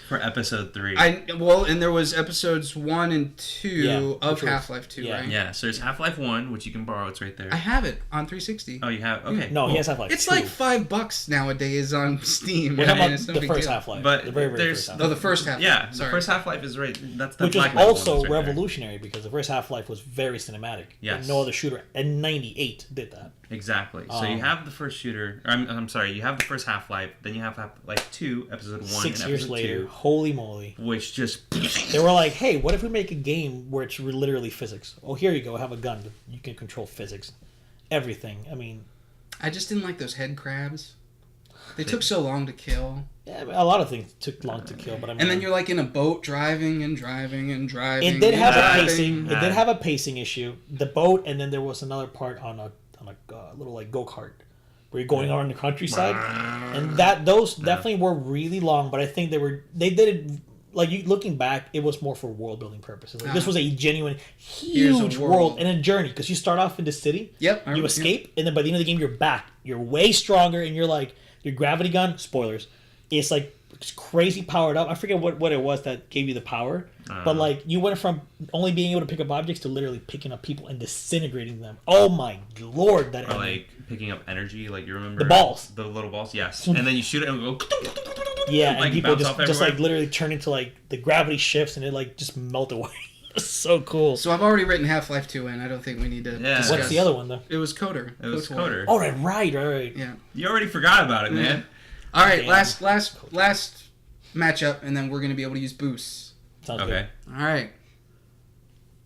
for episode 3. And there was episodes 1 and 2 of which was- Half-Life 2, yeah. right? Yeah, so there's Half-Life 1, which you can borrow. It's right there. I have it on 360. Oh, you have? Okay. No, cool. he has Half-Life 2. It's like $5 nowadays on Steam. We're talking and about it's no the big first deal. Half-Life. But the very, very there's- first Oh, Half-Life. the first Half-Life. Yeah, Sorry. the first Half-Life is right. That's the Which was black label also one that's right there. revolutionary because the first Half-Life was very cinematic. Yes. And no other shooter in '98 did that. Exactly. So you have the first shooter. I'm sorry. You have the first Half-Life. Then you have Half-Life 2, Episode 1, 6 and years Episode later, 2. Holy moly. which just They were like, hey, what if we make a game where it's literally physics? Oh, here you go. Have a gun. You can control physics. Everything. I mean... I just didn't like those head crabs. They took so long to kill. Yeah, a lot of things took long to kill, but I mean... And then you're like in a boat driving and driving and driving. It did have driving. a pacing. It did have a pacing issue. The boat, and then there was another part on a little like go-kart where you're going around the countryside, and those definitely were really long. But I think they did it like looking back, it was more for world building purposes. Like, this was a genuine huge world and a journey because you start off in the city. Yep. You escape, and then by the end of the game, you're back. You're way stronger, and you're like your gravity gun. Spoilers. It's like it's crazy powered up. I forget what it was that gave you the power, but like you went from only being able to pick up objects to literally picking up people and disintegrating them. Oh my lord! That or like picking up energy, like you remember the balls, the little balls. Yes, and then you shoot it and go. Yeah, like, and people just like literally turn into like the gravity shifts and it like just melt away. It's so cool. So I've already written Half-Life 2 in. I don't think we need to. Yeah. Discuss. What's the other one though? It was Coder. It was Coder. Oh right. Yeah. You already forgot about it, man. All right, Damn. last matchup, and then we're gonna be able to use boosts. Sounds Okay. good. All right.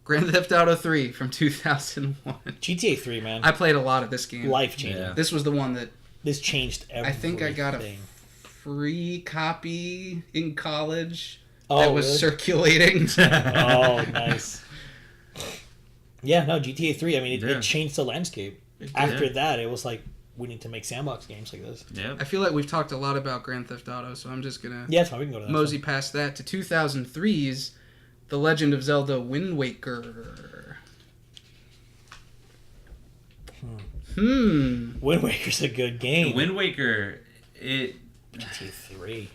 Grand Theft Auto 3 from 2001. GTA 3, man. I played a lot of this game. Life changing. Yeah. This was the one that This changed everything. I think I got a free copy in college that was really? circulating. Oh, nice. Yeah, no, GTA 3, I mean, it changed the landscape. After that, it was like, we need to make sandbox games like this. Yeah. I feel like we've talked a lot about Grand Theft Auto, so I'm just going to Yeah, that's fine. We can go to that. mosey past that to 2003's The Legend of Zelda Wind Waker. Wind Waker's a good game. Wind Waker, GTA 3.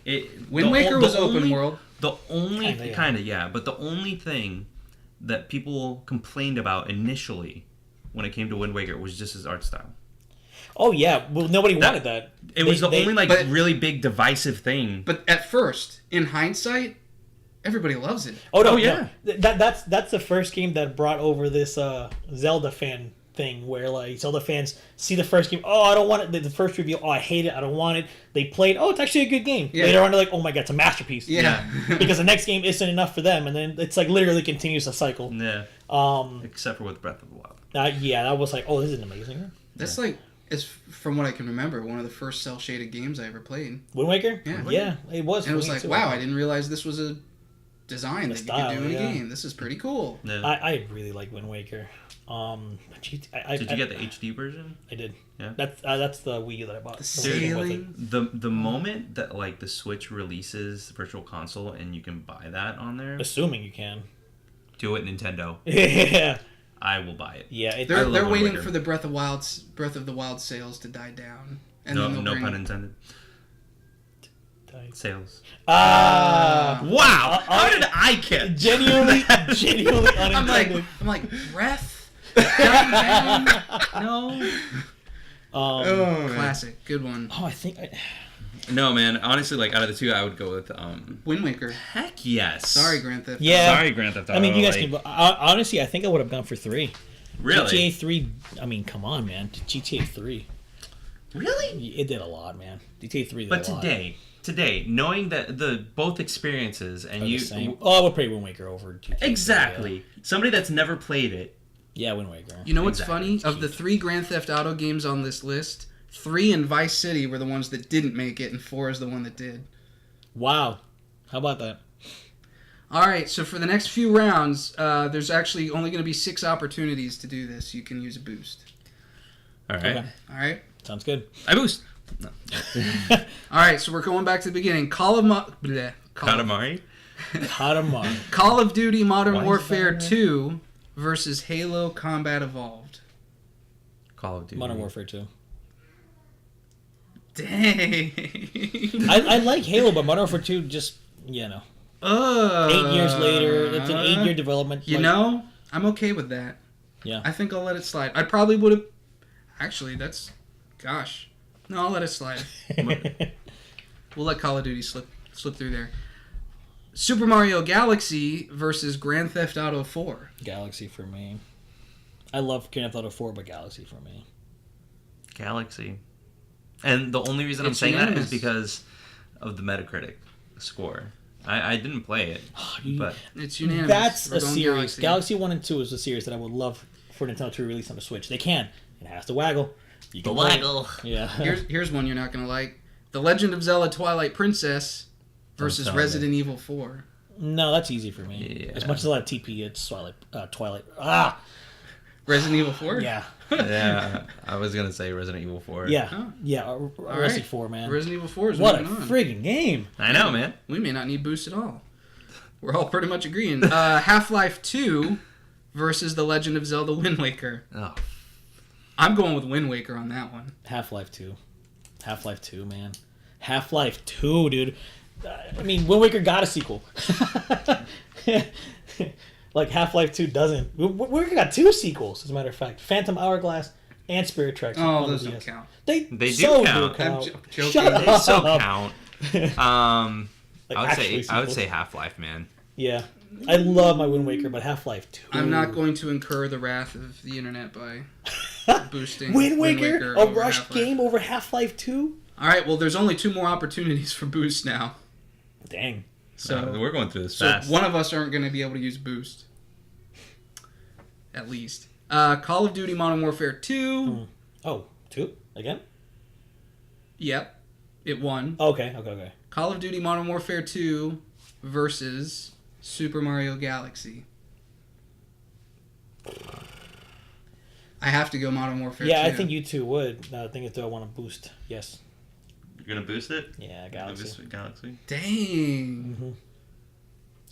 Wind Waker was open world. The only Kinda, yeah. but the only thing that people complained about initially when it came to Wind Waker was just his art style. Oh, yeah. Well, nobody wanted that. It was the only but- really big divisive thing. But at first, in hindsight, everybody loves it. Oh, no, Oh, yeah. no. That's the first game that brought over this Zelda fan thing where like Zelda fans see the first game, oh, I don't want it. The first review, oh, I hate it, I don't want it. They played, oh, it's actually a good game. Yeah. Later on, they're like, oh my god, it's a masterpiece. Yeah. Because the next game isn't enough for them, and then it's like literally continues a cycle. Yeah. Except for with Breath of the Wild. Yeah, that was like, oh, this is amazing. That's like, it's from what I can remember, one of the first cel-shaded games I ever played. Wind Waker? Yeah. Yeah, it was. And it was like, too. wow, I didn't realize this was a design that style, you could do in yeah. a game. This is pretty cool. Yeah. I really like Wind Waker. Did you get the HD version? I did. Yeah. That's the Wii U that I bought. The The Wii U with it. sailing. The moment that like the Switch releases Virtual Console and you can buy that on there, Assuming you can. do it, Nintendo. Yeah. I will buy it. Yeah. They're Wind waiting Waker. for the Breath of the Wild sales to die down. And No, then they'll no bring... pun intended. Sales. Ah. Wow! How did I catch? Genuinely I'm unintended. like, breath? Dying down? No? Classic. Good one. I think No, man. Honestly, like out of the two, I would go with Wind Waker. Heck yes. Sorry, Grand Theft. Yeah. Sorry, Grand Theft Auto. I mean, you guys like, can. Honestly, I think I would have gone for 3. really, GTA 3. I mean, come on, man. GTA 3. really. It did a lot, man. GTA 3 did But a lot. today, knowing that the both experiences and They're you the same. I would play Wind Waker over GTA 3, exactly somebody that's never played it. Yeah, Wind Waker. You know what's Exactly. funny? Of the 3 Grand Theft Auto games on this list, 3 and Vice City were the ones that didn't make it, and 4 is the one that did. Wow. How about that? All right, so for the next few rounds, there's actually only going to be 6 opportunities to do this. You can use a boost. All right, Okay. All right? Sounds good. I boost. No. All right, so we're going back to the beginning. Call of Katamari. Call of Duty Modern Why is Warfare that? 2 versus Halo Combat Evolved. Call of Duty. Modern Warfare 2. Dang. I like Halo, but Modern Warfare 2 just, 8 years later. It's an 8-year development. You know, I'm okay with that. Yeah. I think I'll let it slide. I probably would have... Actually, that's... Gosh. No, I'll let it slide. We'll let Call of Duty slip through there. Super Mario Galaxy versus Grand Theft Auto 4. Galaxy for me. I love Grand Theft Auto 4, but Galaxy for me. Galaxy. And the only reason I'm It's saying unanimous. that is because of the Metacritic score. I didn't play it, but It's unanimous. That's We're a going series. Galaxy 1 and 2 is a series that I would love for Nintendo to release on the Switch. They can. It has to waggle. You can play it. Yeah. Here's one you're not going to like. The Legend of Zelda Twilight Princess versus Resident Evil 4. No, that's easy for me. Yeah. As much as I like TP, it's Twilight. Resident Evil 4? Yeah. yeah, I was gonna say Resident Evil 4. Yeah. Oh. Yeah. Resident 4, man. Resident Evil 4 is What a moving on. friggin' game. I know, man. We may not need boost at all. We're all pretty much agreeing. Half-Life 2 versus The Legend of Zelda Wind Waker. Oh, I'm going with Wind Waker on that one. Half-Life 2. Half-Life 2, man. Half-Life 2, dude. I mean, Wind Waker got a sequel. Like, Half-Life 2 doesn't. Wind Waker got 2 sequels, as a matter of fact. Phantom Hourglass and Spirit Tracks. Oh, those don't count. They do so count. do count. I'm joking. Shut they up. so count. Like, I would say Half-Life, man. Yeah. I love my Wind Waker, but Half-Life 2. I'm not going to incur the wrath of the internet by boosting Wind Waker a over rush Half-Life. game over Half-Life 2? All right, well, there's only 2 more opportunities for boost now. Dang. So We're going through this So fast. one of us aren't going to be able to use boost. At least. Call of Duty Modern Warfare 2. Oh, 2? Again? Yep. It won. Okay. Call of Duty Modern Warfare 2 versus Super Mario Galaxy. I have to go Modern Warfare 2. Yeah, I think you two would. No, I think if I want to boost. Yes. You're gonna boost it? Yeah, Galaxy. Galaxy. Dang.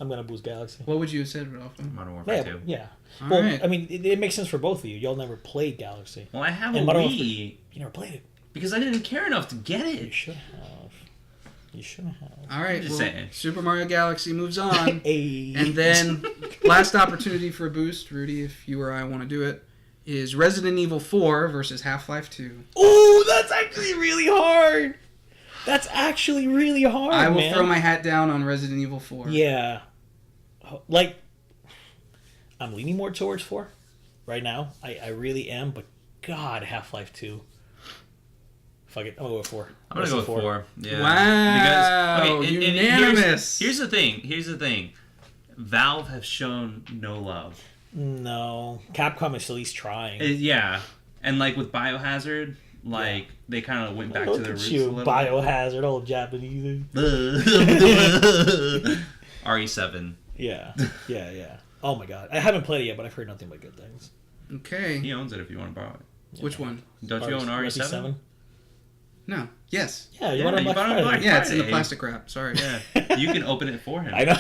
I'm going to boost Galaxy. What would you have said, Rodolfo? Modern Warfare 2. Yeah. All Well, right. I mean, it makes sense for both of you. Y'all never played Galaxy. Well, I have a And Modern Wii Warfare- You never played it. because I didn't care enough to get You it. should have. You should have. All right, Just well, saying. Super Mario Galaxy moves on. Hey. And then, last opportunity for a boost, Rudy, if you or I want to do it, is Resident Evil 4 versus Half-Life 2. Ooh, that's actually really hard. That's actually really hard, I will man. throw my hat down on Resident Evil 4. Yeah. Like, I'm leaning more towards 4 right now. I really am, but God, Half-Life 2. Fuck it. I'm going to go with 4. I'm gonna go with 4. Yeah. Wow, and unanimous. Here's the thing. Valve has shown no love. No. Capcom is at least trying. Yeah, and like with Biohazard, like they kind of went back to Look their at roots you, a little. Biohazard, old Japanese. RE7. Yeah. Oh my God. I haven't played it yet, but I've heard nothing but good things. Okay. He owns it if you want to borrow it. Which one? Don't you own RE7? RE7? No. Yes. Yeah, you Yeah, want to you bought it on Friday. Black Yeah, it's in the Friday. plastic wrap. Sorry. Yeah, you can open it for him. I know.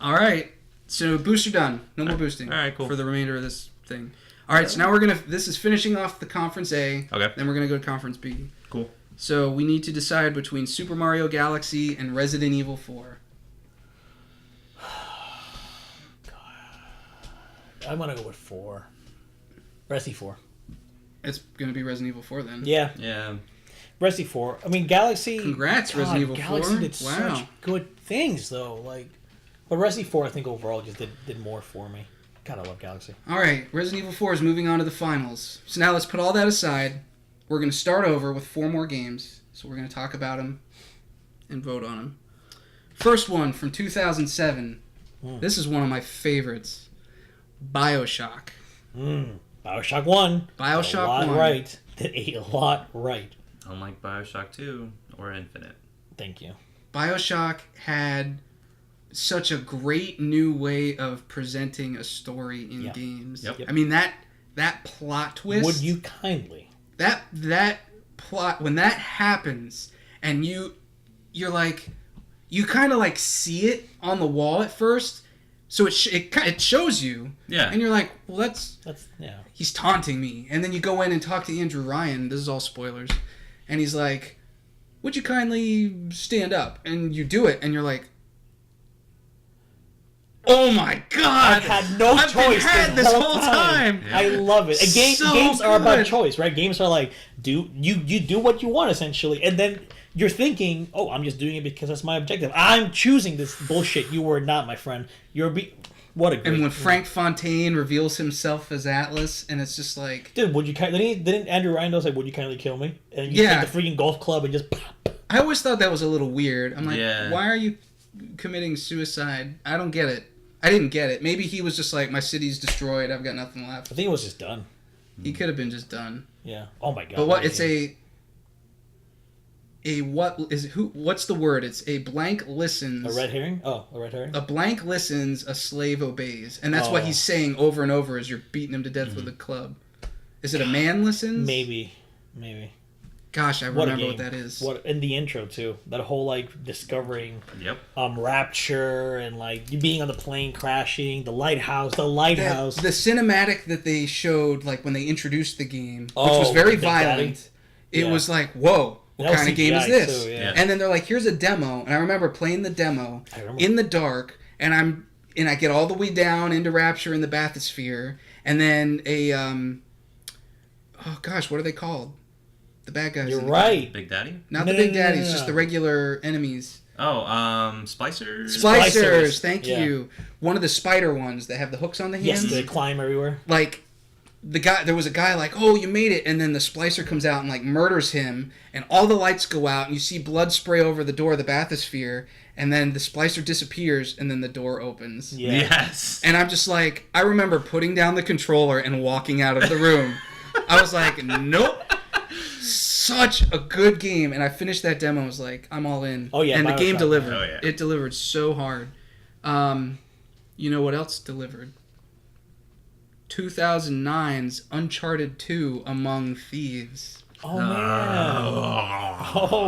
All right. So booster done. No more boosting. All right, cool. For the remainder of this thing. All right. So now we're gonna. This is finishing off the Conference A. Okay. Then we're gonna go to Conference B. Cool. So we need to decide between Super Mario Galaxy and Resident Evil 4. I'm going to go with 4. Resi 4. It's gonna be Resident Evil 4 then. Yeah. Yeah. Resi 4. I mean, Galaxy... Congrats, Resident Evil 4. Galaxy did Wow. such good things, though. Like, but Resi 4, I think, overall just did more for me. God, I love Galaxy. All right, Resident Evil 4 is moving on to the finals. So now let's put all that aside. We're going to start over with 4 more games. So we're going to talk about them and vote on them. First one from 2007. This is one of my favorites. Bioshock. Bioshock 1. Bioshock a lot 1. right. Did a lot right. Unlike Bioshock 2 or Infinite. Thank you. Bioshock had such a great new way of presenting a story in Yeah. games. Yep. I mean, that plot twist... Would you kindly? That plot, when that happens and you're like, you kind of like see it on the wall at first, so it shows you, Yeah. and you're like, well, that's Yeah. he's taunting me, and then you go in and talk to Andrew Ryan, this is all spoilers, and he's like, would you kindly stand up, and you do it, and you're like, oh my God! I had no I've choice had this whole time. Yeah. I love it. So Games are about good. choice, right? Games are like, you do what you want, essentially. And then you're thinking, oh, I'm just doing it because that's my objective. I'm choosing this bullshit. You were not, my friend. What a great... And when Frank Fontaine reveals himself as Atlas, and it's just like... Dude, didn't Andrew Ryan say, would you kindly kill me? And you Yeah. take the freaking golf club and just... I always thought that was a little weird. I'm like, Yeah. why are you committing suicide. I don't get it. I didn't get it. Maybe he was just like, my city's destroyed. I've got nothing left. I think it was just done. He could have been just done. Yeah. Oh my god. But what? It's what's the word? It's a blank listens. A red herring? Oh, a red herring? A blank listens, a slave obeys. And that's what he's saying over and over as you're beating him to death with a club. Is it a man listens? Maybe. Gosh, I remember what that is. What in the intro too? That whole like discovering, Yep. rapture and like you being on the plane crashing, the lighthouse. The cinematic that they showed, like when they introduced the game, which was very violent. It was like, whoa, what kind of game is this? Too, yeah. And then they're like, here's a demo, and I remember playing the demo in the dark, and I get all the way down into Rapture in the bathysphere, and then oh gosh, what are they called? The bad guys. You're right. Big Daddy? Not the big daddies, just the regular enemies. Oh, Splicers? Splicers, thank you. One of the spider ones that have the hooks on the hands. Yes, they climb everywhere. Like, there was a guy like, oh, you made it, and then the Splicer comes out and like murders him, and all the lights go out, and you see blood spray over the door of the bathysphere, and then the Splicer disappears, and then the door opens. Yeah. Yes. And I'm just like, I remember putting down the controller and walking out of the room. I was like, nope. Such a good game, and I finished that demo. I was like, I'm all in. Oh yeah, and the game Bioshock, delivered. Oh, yeah. It delivered so hard. You know what else delivered? 2009's Uncharted 2 Among Thieves. Oh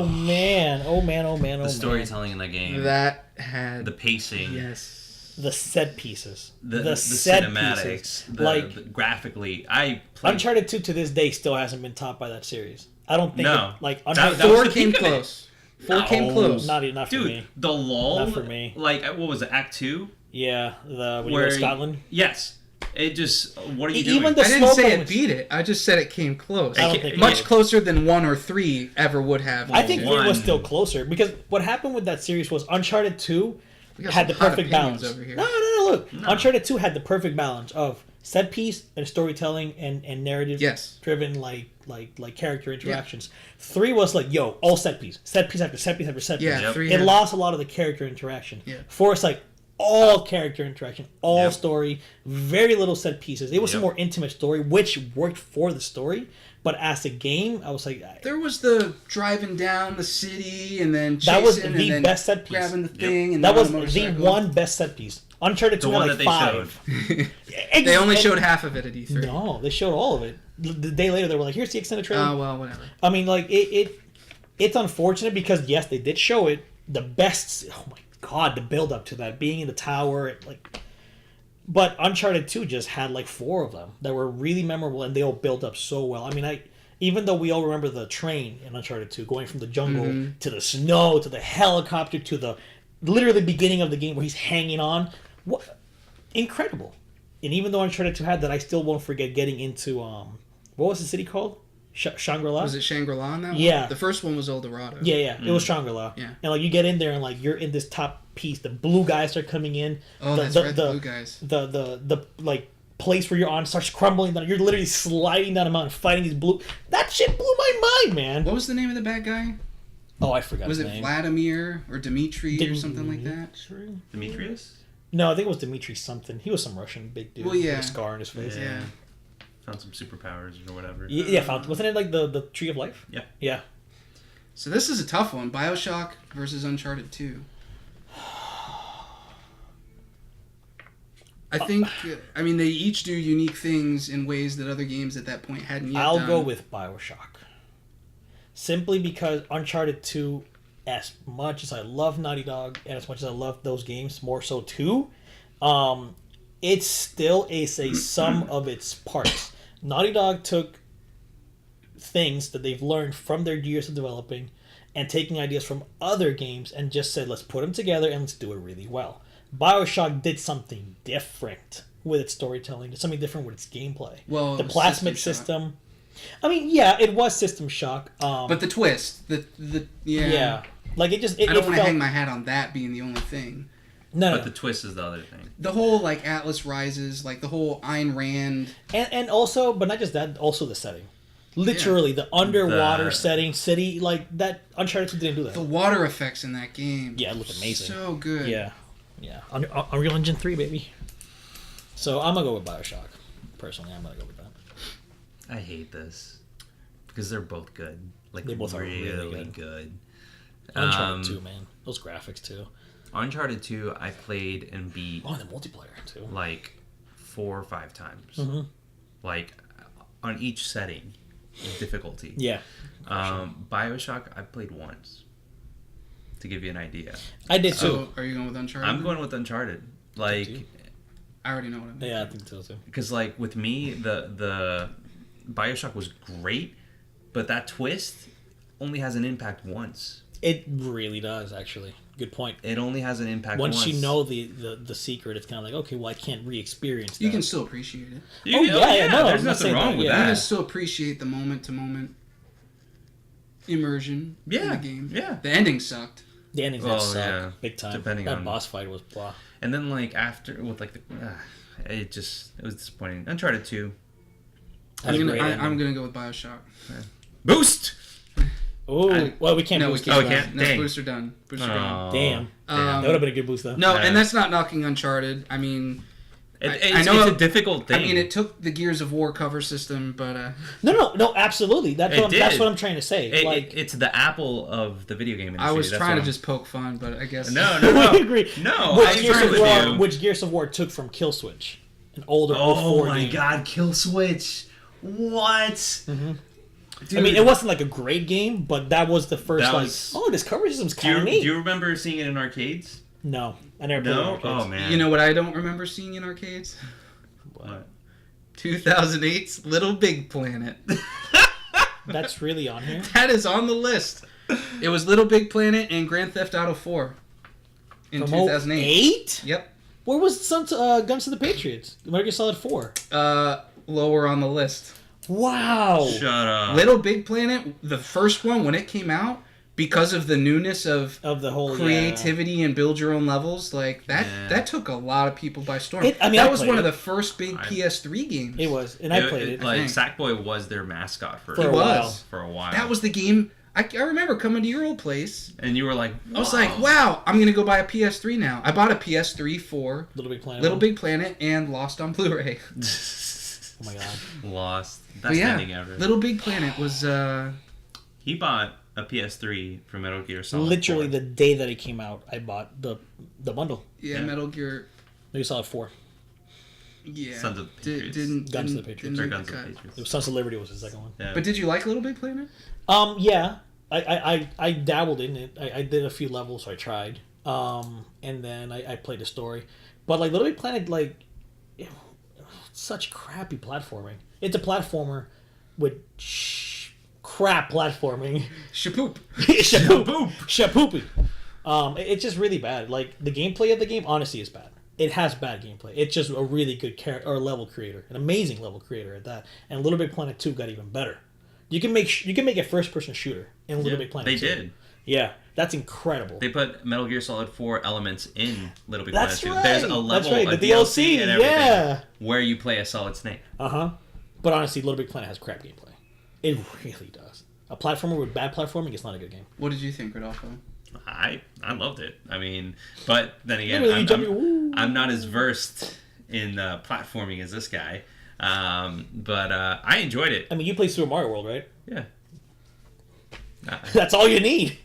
man. The storytelling in that game. That had the pacing. Yes. The set pieces. The set cinematics. Pieces. The graphically. Uncharted 2 to this day still hasn't been topped by that series. I don't think Uncharted that was 4 the came close. 4 came close. Not for Dude, me. the lull. Not for me. Like, what was it, Act 2? Yeah, when you go to Scotland. Yes. It just, what are you doing? Even the I didn't say moments. it beat it. I just said it came close. I don't think Much closer than 1 or 3 ever would have. I think 3 was One. still closer because what happened with that series was Uncharted 2 We got had the some hot perfect opinions balance. over here. No, look. No. Uncharted 2 had the perfect balance of set piece and storytelling and narrative driven like character interactions. 3 was like, yo, all set piece after set piece after set piece. Yeah, 3 It had- lost a lot of the character interaction. Yeah. 4 is like all character interaction, all story, very little set pieces. It was a more intimate story, which worked for the story. But as a game, I was like, there was the driving down the city and then chasing that was and the then best set piece. grabbing the thing and that then was on the motorcycle. one best set piece. Uncharted 2 The had one like that they 5. showed. They only showed half of it at E3. No, they showed all of it. The day later, they were like, "Here's the extended trailer." Oh well, whatever. I mean, like it's unfortunate because yes, they did show it. The best. Oh my god, the build up to that, being in the tower, like. But Uncharted 2 just had like 4 of them that were really memorable, and they all built up so well. I mean, even though we all remember the train in Uncharted 2 going from the jungle to the snow to the helicopter to the literally beginning of the game where he's hanging on, what incredible! And even though Uncharted 2 had that, I still won't forget getting into what was the city called? Shangri-La? Was it Shangri-La in that one? Yeah. The first one was El Dorado. Yeah. It was Shangri-La. Yeah. And like you get in there and like you're in this top piece. The blue guys are coming in. Oh, that's right, the blue guys. The like place where you're on starts crumbling down. You're literally sliding down a mountain, fighting these blue. That shit blew my mind, man. What was the name of the bad guy? Oh, I forgot. Was his it name. Vladimir or Dmitri or something like that? Demetrius? No, I think it was Dmitri something. He was some Russian big dude with a scar on his face. Yeah. Found some superpowers or whatever. Yeah, wasn't it like the Tree of Life? Yeah. Yeah. So this is a tough one. Bioshock versus Uncharted 2. I think, I mean, they each do unique things in ways that other games at that point hadn't yet I'll done. go with Bioshock. Simply because Uncharted 2, as much as I love Naughty Dog and as much as I love those games, more so too, it still is a sum of its parts. Naughty Dog took things that they've learned from their years of developing and taking ideas from other games and just said, let's put them together and let's do it really well. Bioshock did something different with its storytelling, did something different with its gameplay. Well, the plasmid system. I mean, yeah, it was System Shock. But the twist, yeah, like it just. I don't want to hang my hat on that being the only thing. No, But the twist is the other thing. The whole like Atlas Rises, like the whole Ayn Rand, and also, but not just that, also the setting. Literally, the underwater setting, city, like that. Uncharted 2 didn't do that. The water effects in that game. Yeah, it looked amazing. So good. Yeah. Unreal Engine 3, baby. So I'm gonna go with Bioshock. Personally, I'm gonna go with that. I hate this because they're both good. Like They both are really good. Uncharted 2, man. Those graphics too. Uncharted 2, I played and beat Oh, and the multiplayer too. like 4 or 5 times. Mm-hmm. Like on each setting, difficulty. Yeah. Bioshock, I played once. To give you an idea. I did too. So, are you going with Uncharted? I'm going with Uncharted. Like, I already know what I'm doing. Yeah, I think so too. because like with me, the Bioshock was great, but that twist only has an impact once. It really does, actually. Good point. It only has an impact Once you know the secret, it's kind of like, okay, well, I can't re-experience that. You can still appreciate it. No, there's I'm not nothing saying wrong that, with yeah. You can that. still appreciate the moment-to-moment immersion in the game. Yeah. The ending sucked. The endings Oh, that suck yeah. big time. Depending that on- boss fight was blah. And then like after with like the, it was disappointing. Uncharted 2, Had a great ending. I'm gonna go with Bioshock. boost. Oh, well, we can't No, we boost can't. Oh, it. we can't? No, Dang. booster done. Booster done. Oh, Damn. Um, That would have been a good boost, though. No, Yeah. and that's not knocking Uncharted. I mean, It's know a difficult thing. I mean, it took the Gears of War cover system, but No, absolutely. That's It that's did. what I'm trying to say. It's the Apple of the video game industry. I was That's trying what to I'm- just poke fun, but I guess No. I agree. No, Which I Gears, agree of with War, you. which Gears of War took from Kill Switch, an older Oh 04 my game. god, Kill Switch. What? Mm-hmm. Dude, I mean, it wasn't like a great game, but that was the first That like, was- oh, this cover system's do kind of you, neat. do you remember seeing it in arcades? No, I never played it in No? arcades. Oh man. you know what I don't remember seeing in arcades? What? 2008's Little Big Planet. That's really on here. That is on the list. It was Little Big Planet and Grand Theft Auto 4 in From 2008. 08? Yep. Where was Guns to the Patriots? Metal Gear Solid 4. Lower on the list. Wow. Shut up. Little Big Planet, the first one when it came out, because of the newness of Of the whole creativity and build your own levels, like that Yeah. that took a lot of people by storm. I mean, that I was played one of it. the first big PS3 games. It was, and I played it. Like think. Sackboy was their mascot For He a was. while. for a while. That was the game. I remember coming to your old place. and you were like, I was like, wow, I'm going to go buy a PS3 now. I bought a PS3 for Little Big Planet. Little Big Planet and Lost on Blu-ray. Oh my god. Lost. But Best yeah, ending ever. Little Big Planet was... He bought a PS3 for Metal Gear Solid. Literally 4. the day that it came out, I bought the bundle. Yeah, Metal Gear... Metal Gear Solid 4. Yeah. Sons of the Patriots. Guns of the Patriots. didn't Or make Guns the of the cut. Patriots. The Sons of Liberty was the second one. Yeah. But did you like Little Big Planet? Yeah. I dabbled in it. I did a few levels, so I tried. And then I played the story. But like Little Big Planet, like such crappy platforming. It's a platformer with crap platforming. Shapoop. Shapoop. Shapoopy. It's just really bad. Like the gameplay of the game, honestly, is bad. It has bad gameplay. It's just a really good character or level creator, an amazing level creator at that. And Little Big Planet 2 got even better. You can make a first person shooter in Little Big Planet. They 2. did. Yeah, that's incredible. They put Metal Gear Solid 4 elements in Little Big That's Planet 2. right. There's a That's level, right. a The DLC, DLC, and everything yeah. where you play a Solid Snake. But honestly, Little Big Planet has crap gameplay. It really does. A platformer with bad platforming is not a good game. What did you think, Rodolfo? I loved it. I mean, but then again, Literally, you jump- ooh. I'm not as versed in platforming as this guy. But I enjoyed it. I mean, you played Super Mario World, right? Yeah. That's all you need.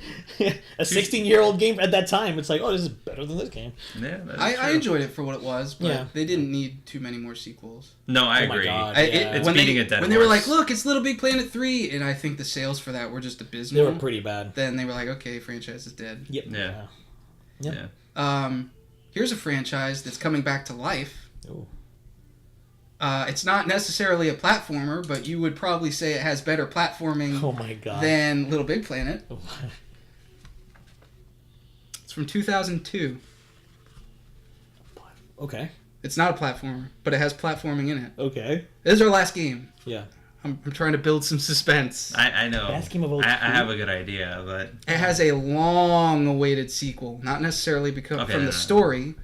A 16-year-old game at that time, it's like, oh, this is better than this game. Yeah, that's I true. enjoyed it for what it was, but Yeah. they didn't need too many more sequels. No, I Oh my agree. God. It's when beating they, a dead when they were horse. like, look, it's Little Big Planet 3, and I think the sales for that were just abysmal. They were pretty bad. Then they were like, okay, franchise is dead. Yep. Yeah. Yeah. Here's a franchise that's coming back to life. Ooh. It's not necessarily a platformer, but you would probably say it has better platforming Oh my god. than Little Big Planet. It's from 2002. Okay. It's not a platformer, but it has platforming in it. Okay. This is our last game. Yeah. I'm trying to build some suspense. I know. Best game of all I time. have a good idea, but It has a long-awaited sequel, not necessarily because Okay, from no, the no. story.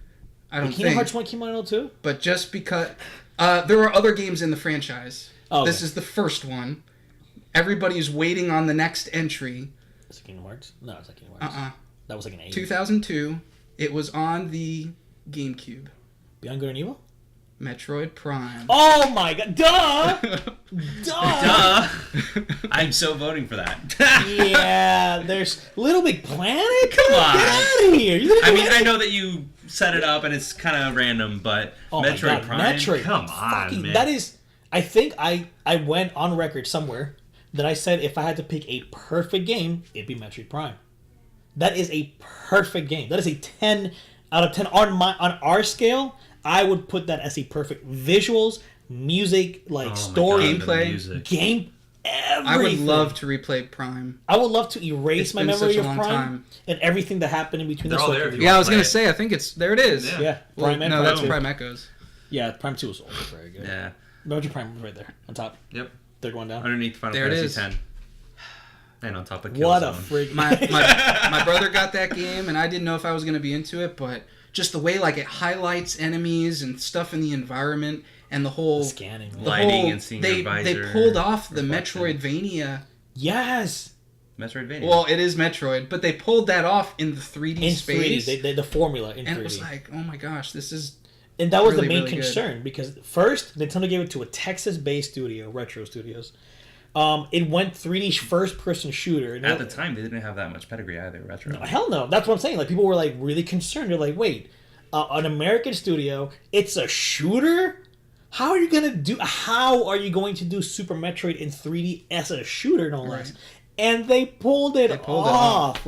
I don't Kingdom think, Hearts 1 came out in 02? but just because there are other games in the franchise. Oh, This okay. is the first one. Everybody is waiting on the next entry. Is it Kingdom Hearts? No, it's not Kingdom Hearts. That was like an 80s. 2002. It was on the GameCube. Beyond Good and Evil? Metroid Prime. Oh my god. Duh! Duh! I'm so voting for that. Yeah, there's Little Big Planet? Come on. Get out of here. I mean, I know that you set it up and it's kind of random, but Metroid Prime? Metroid. Come on, man. That is... I think I went on record somewhere that I said if I had to pick a perfect game, it'd be Metroid Prime. That is a perfect game. That is a 10 out of 10 on our scale. I would put that as a perfect visuals, music, story, gameplay, game, everything. I would love to replay Prime. I would love to erase my memory of Prime and everything that happened in between. Yeah, I was gonna say. I think it's there. It is. Yeah. Well, no, that's Prime Echoes. Yeah, Prime 2 was also very good. Yeah. Metroid Prime was right there on top. Yep. They're going down underneath Final Fantasy X. And on top of Killzone. What a freak! My brother got that game, and I didn't know if I was gonna be into it, but just the way it highlights enemies and stuff in the environment and the whole scanning, lighting, and seeing your visor. They pulled off the Metroidvania. Yes. Metroidvania. Well, it is Metroid, but they pulled that off in the 3D space. 3D. They the formula in 3D. And it was like, oh my gosh, this is. And that was really, the main really concern good. Because first Nintendo gave it to a Texas-based studio, Retro Studios. It went 3D first-person shooter. At the time, they didn't have that much pedigree either. Retro. Hell no. That's what I'm saying. People were really concerned. They're like, wait, an American studio, it's a shooter? How are you going to do Super Metroid in 3D as a shooter, no less? And they pulled it off.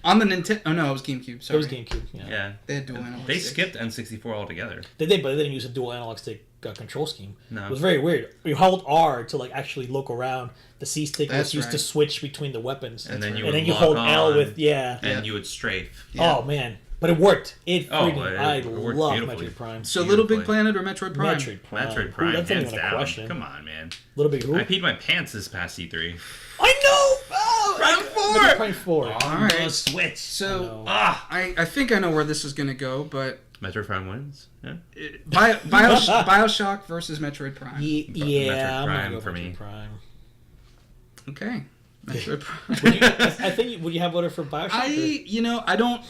On the Nintendo... Oh, no, it was GameCube. Sorry. It was GameCube, yeah. They had dual analog They stick. skipped N64 altogether. They did, but they didn't use a dual analog stick control scheme. No. It was very weird. You held R to actually look around. The C stick was used to right. switch between the weapons. And then you hold L with... Yeah. And you would strafe. Yeah. Oh, man. But it worked. I worked love beautifully. Metroid Prime. So Little Big Planet or Metroid Prime? Metroid Prime. Metroid Prime, Ooh, that's not hands even a down. question. Come on, man. Little Big who? I peed my pants this past E3. I know! Oh, Prime 4! Prime 4. All right. Switch. So, I think I know where this is going to go, but... Metroid Prime wins? Yeah. Bioshock versus Metroid Prime. Yeah, Metroid Prime I'm gonna go for me. Prime. Okay. Metroid Prime. I think would you have voted for Bioshock? I don't...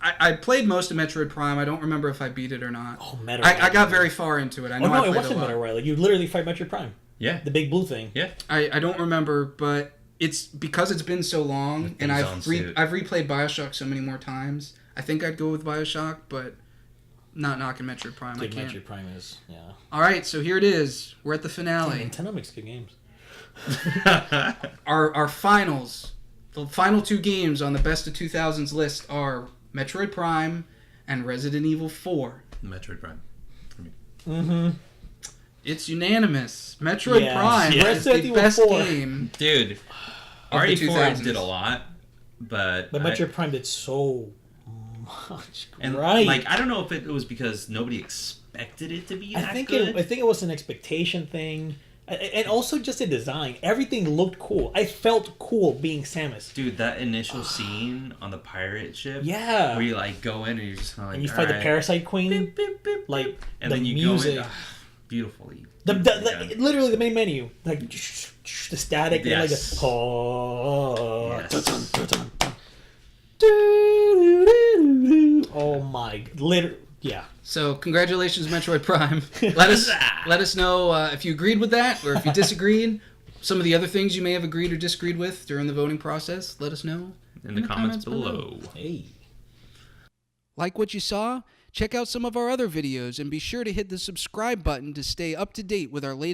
I played most of Metroid Prime. I don't remember if I beat it or not. Oh, Metroid. I got very far into it. I know I played it wasn't Metroid. You literally fight Metroid Prime. Yeah. The big blue thing. Yeah. I don't remember, but it's because it's been so long, and I've replayed Bioshock so many more times. I think I'd go with Bioshock, but not knocking Metroid Prime. Dude, I can't. Metroid Prime is, yeah. All right, so here it is. We're at the finale. Nintendo makes good games. Our finals. The final two games on the best of 2000s list are Metroid Prime and Resident Evil 4. Metroid Prime for me. Mm-hmm. It's unanimous. Metroid Prime is the best game. Dude, RE4 did a lot, but Metroid Prime did so much. And right. I don't know if it was because nobody expected it to be that good. I think it was an expectation thing. And also just the design. Everything looked cool. I felt cool being Samus. Dude, that initial scene on the pirate ship. Yeah. Where you go in and you're just and you fight the Parasite Queen. Beep, beep, beep, and the then you music. go in. Beautifully. Literally the main menu. The static. Yes. And oh my. Yeah. So congratulations, Metroid Prime. Let us know if you agreed with that or if you disagreed. Some of the other things you may have agreed or disagreed with during the voting process. Let us know in the comments below. Hey. Like what you saw? Check out some of our other videos and be sure to hit the subscribe button to stay up to date with our latest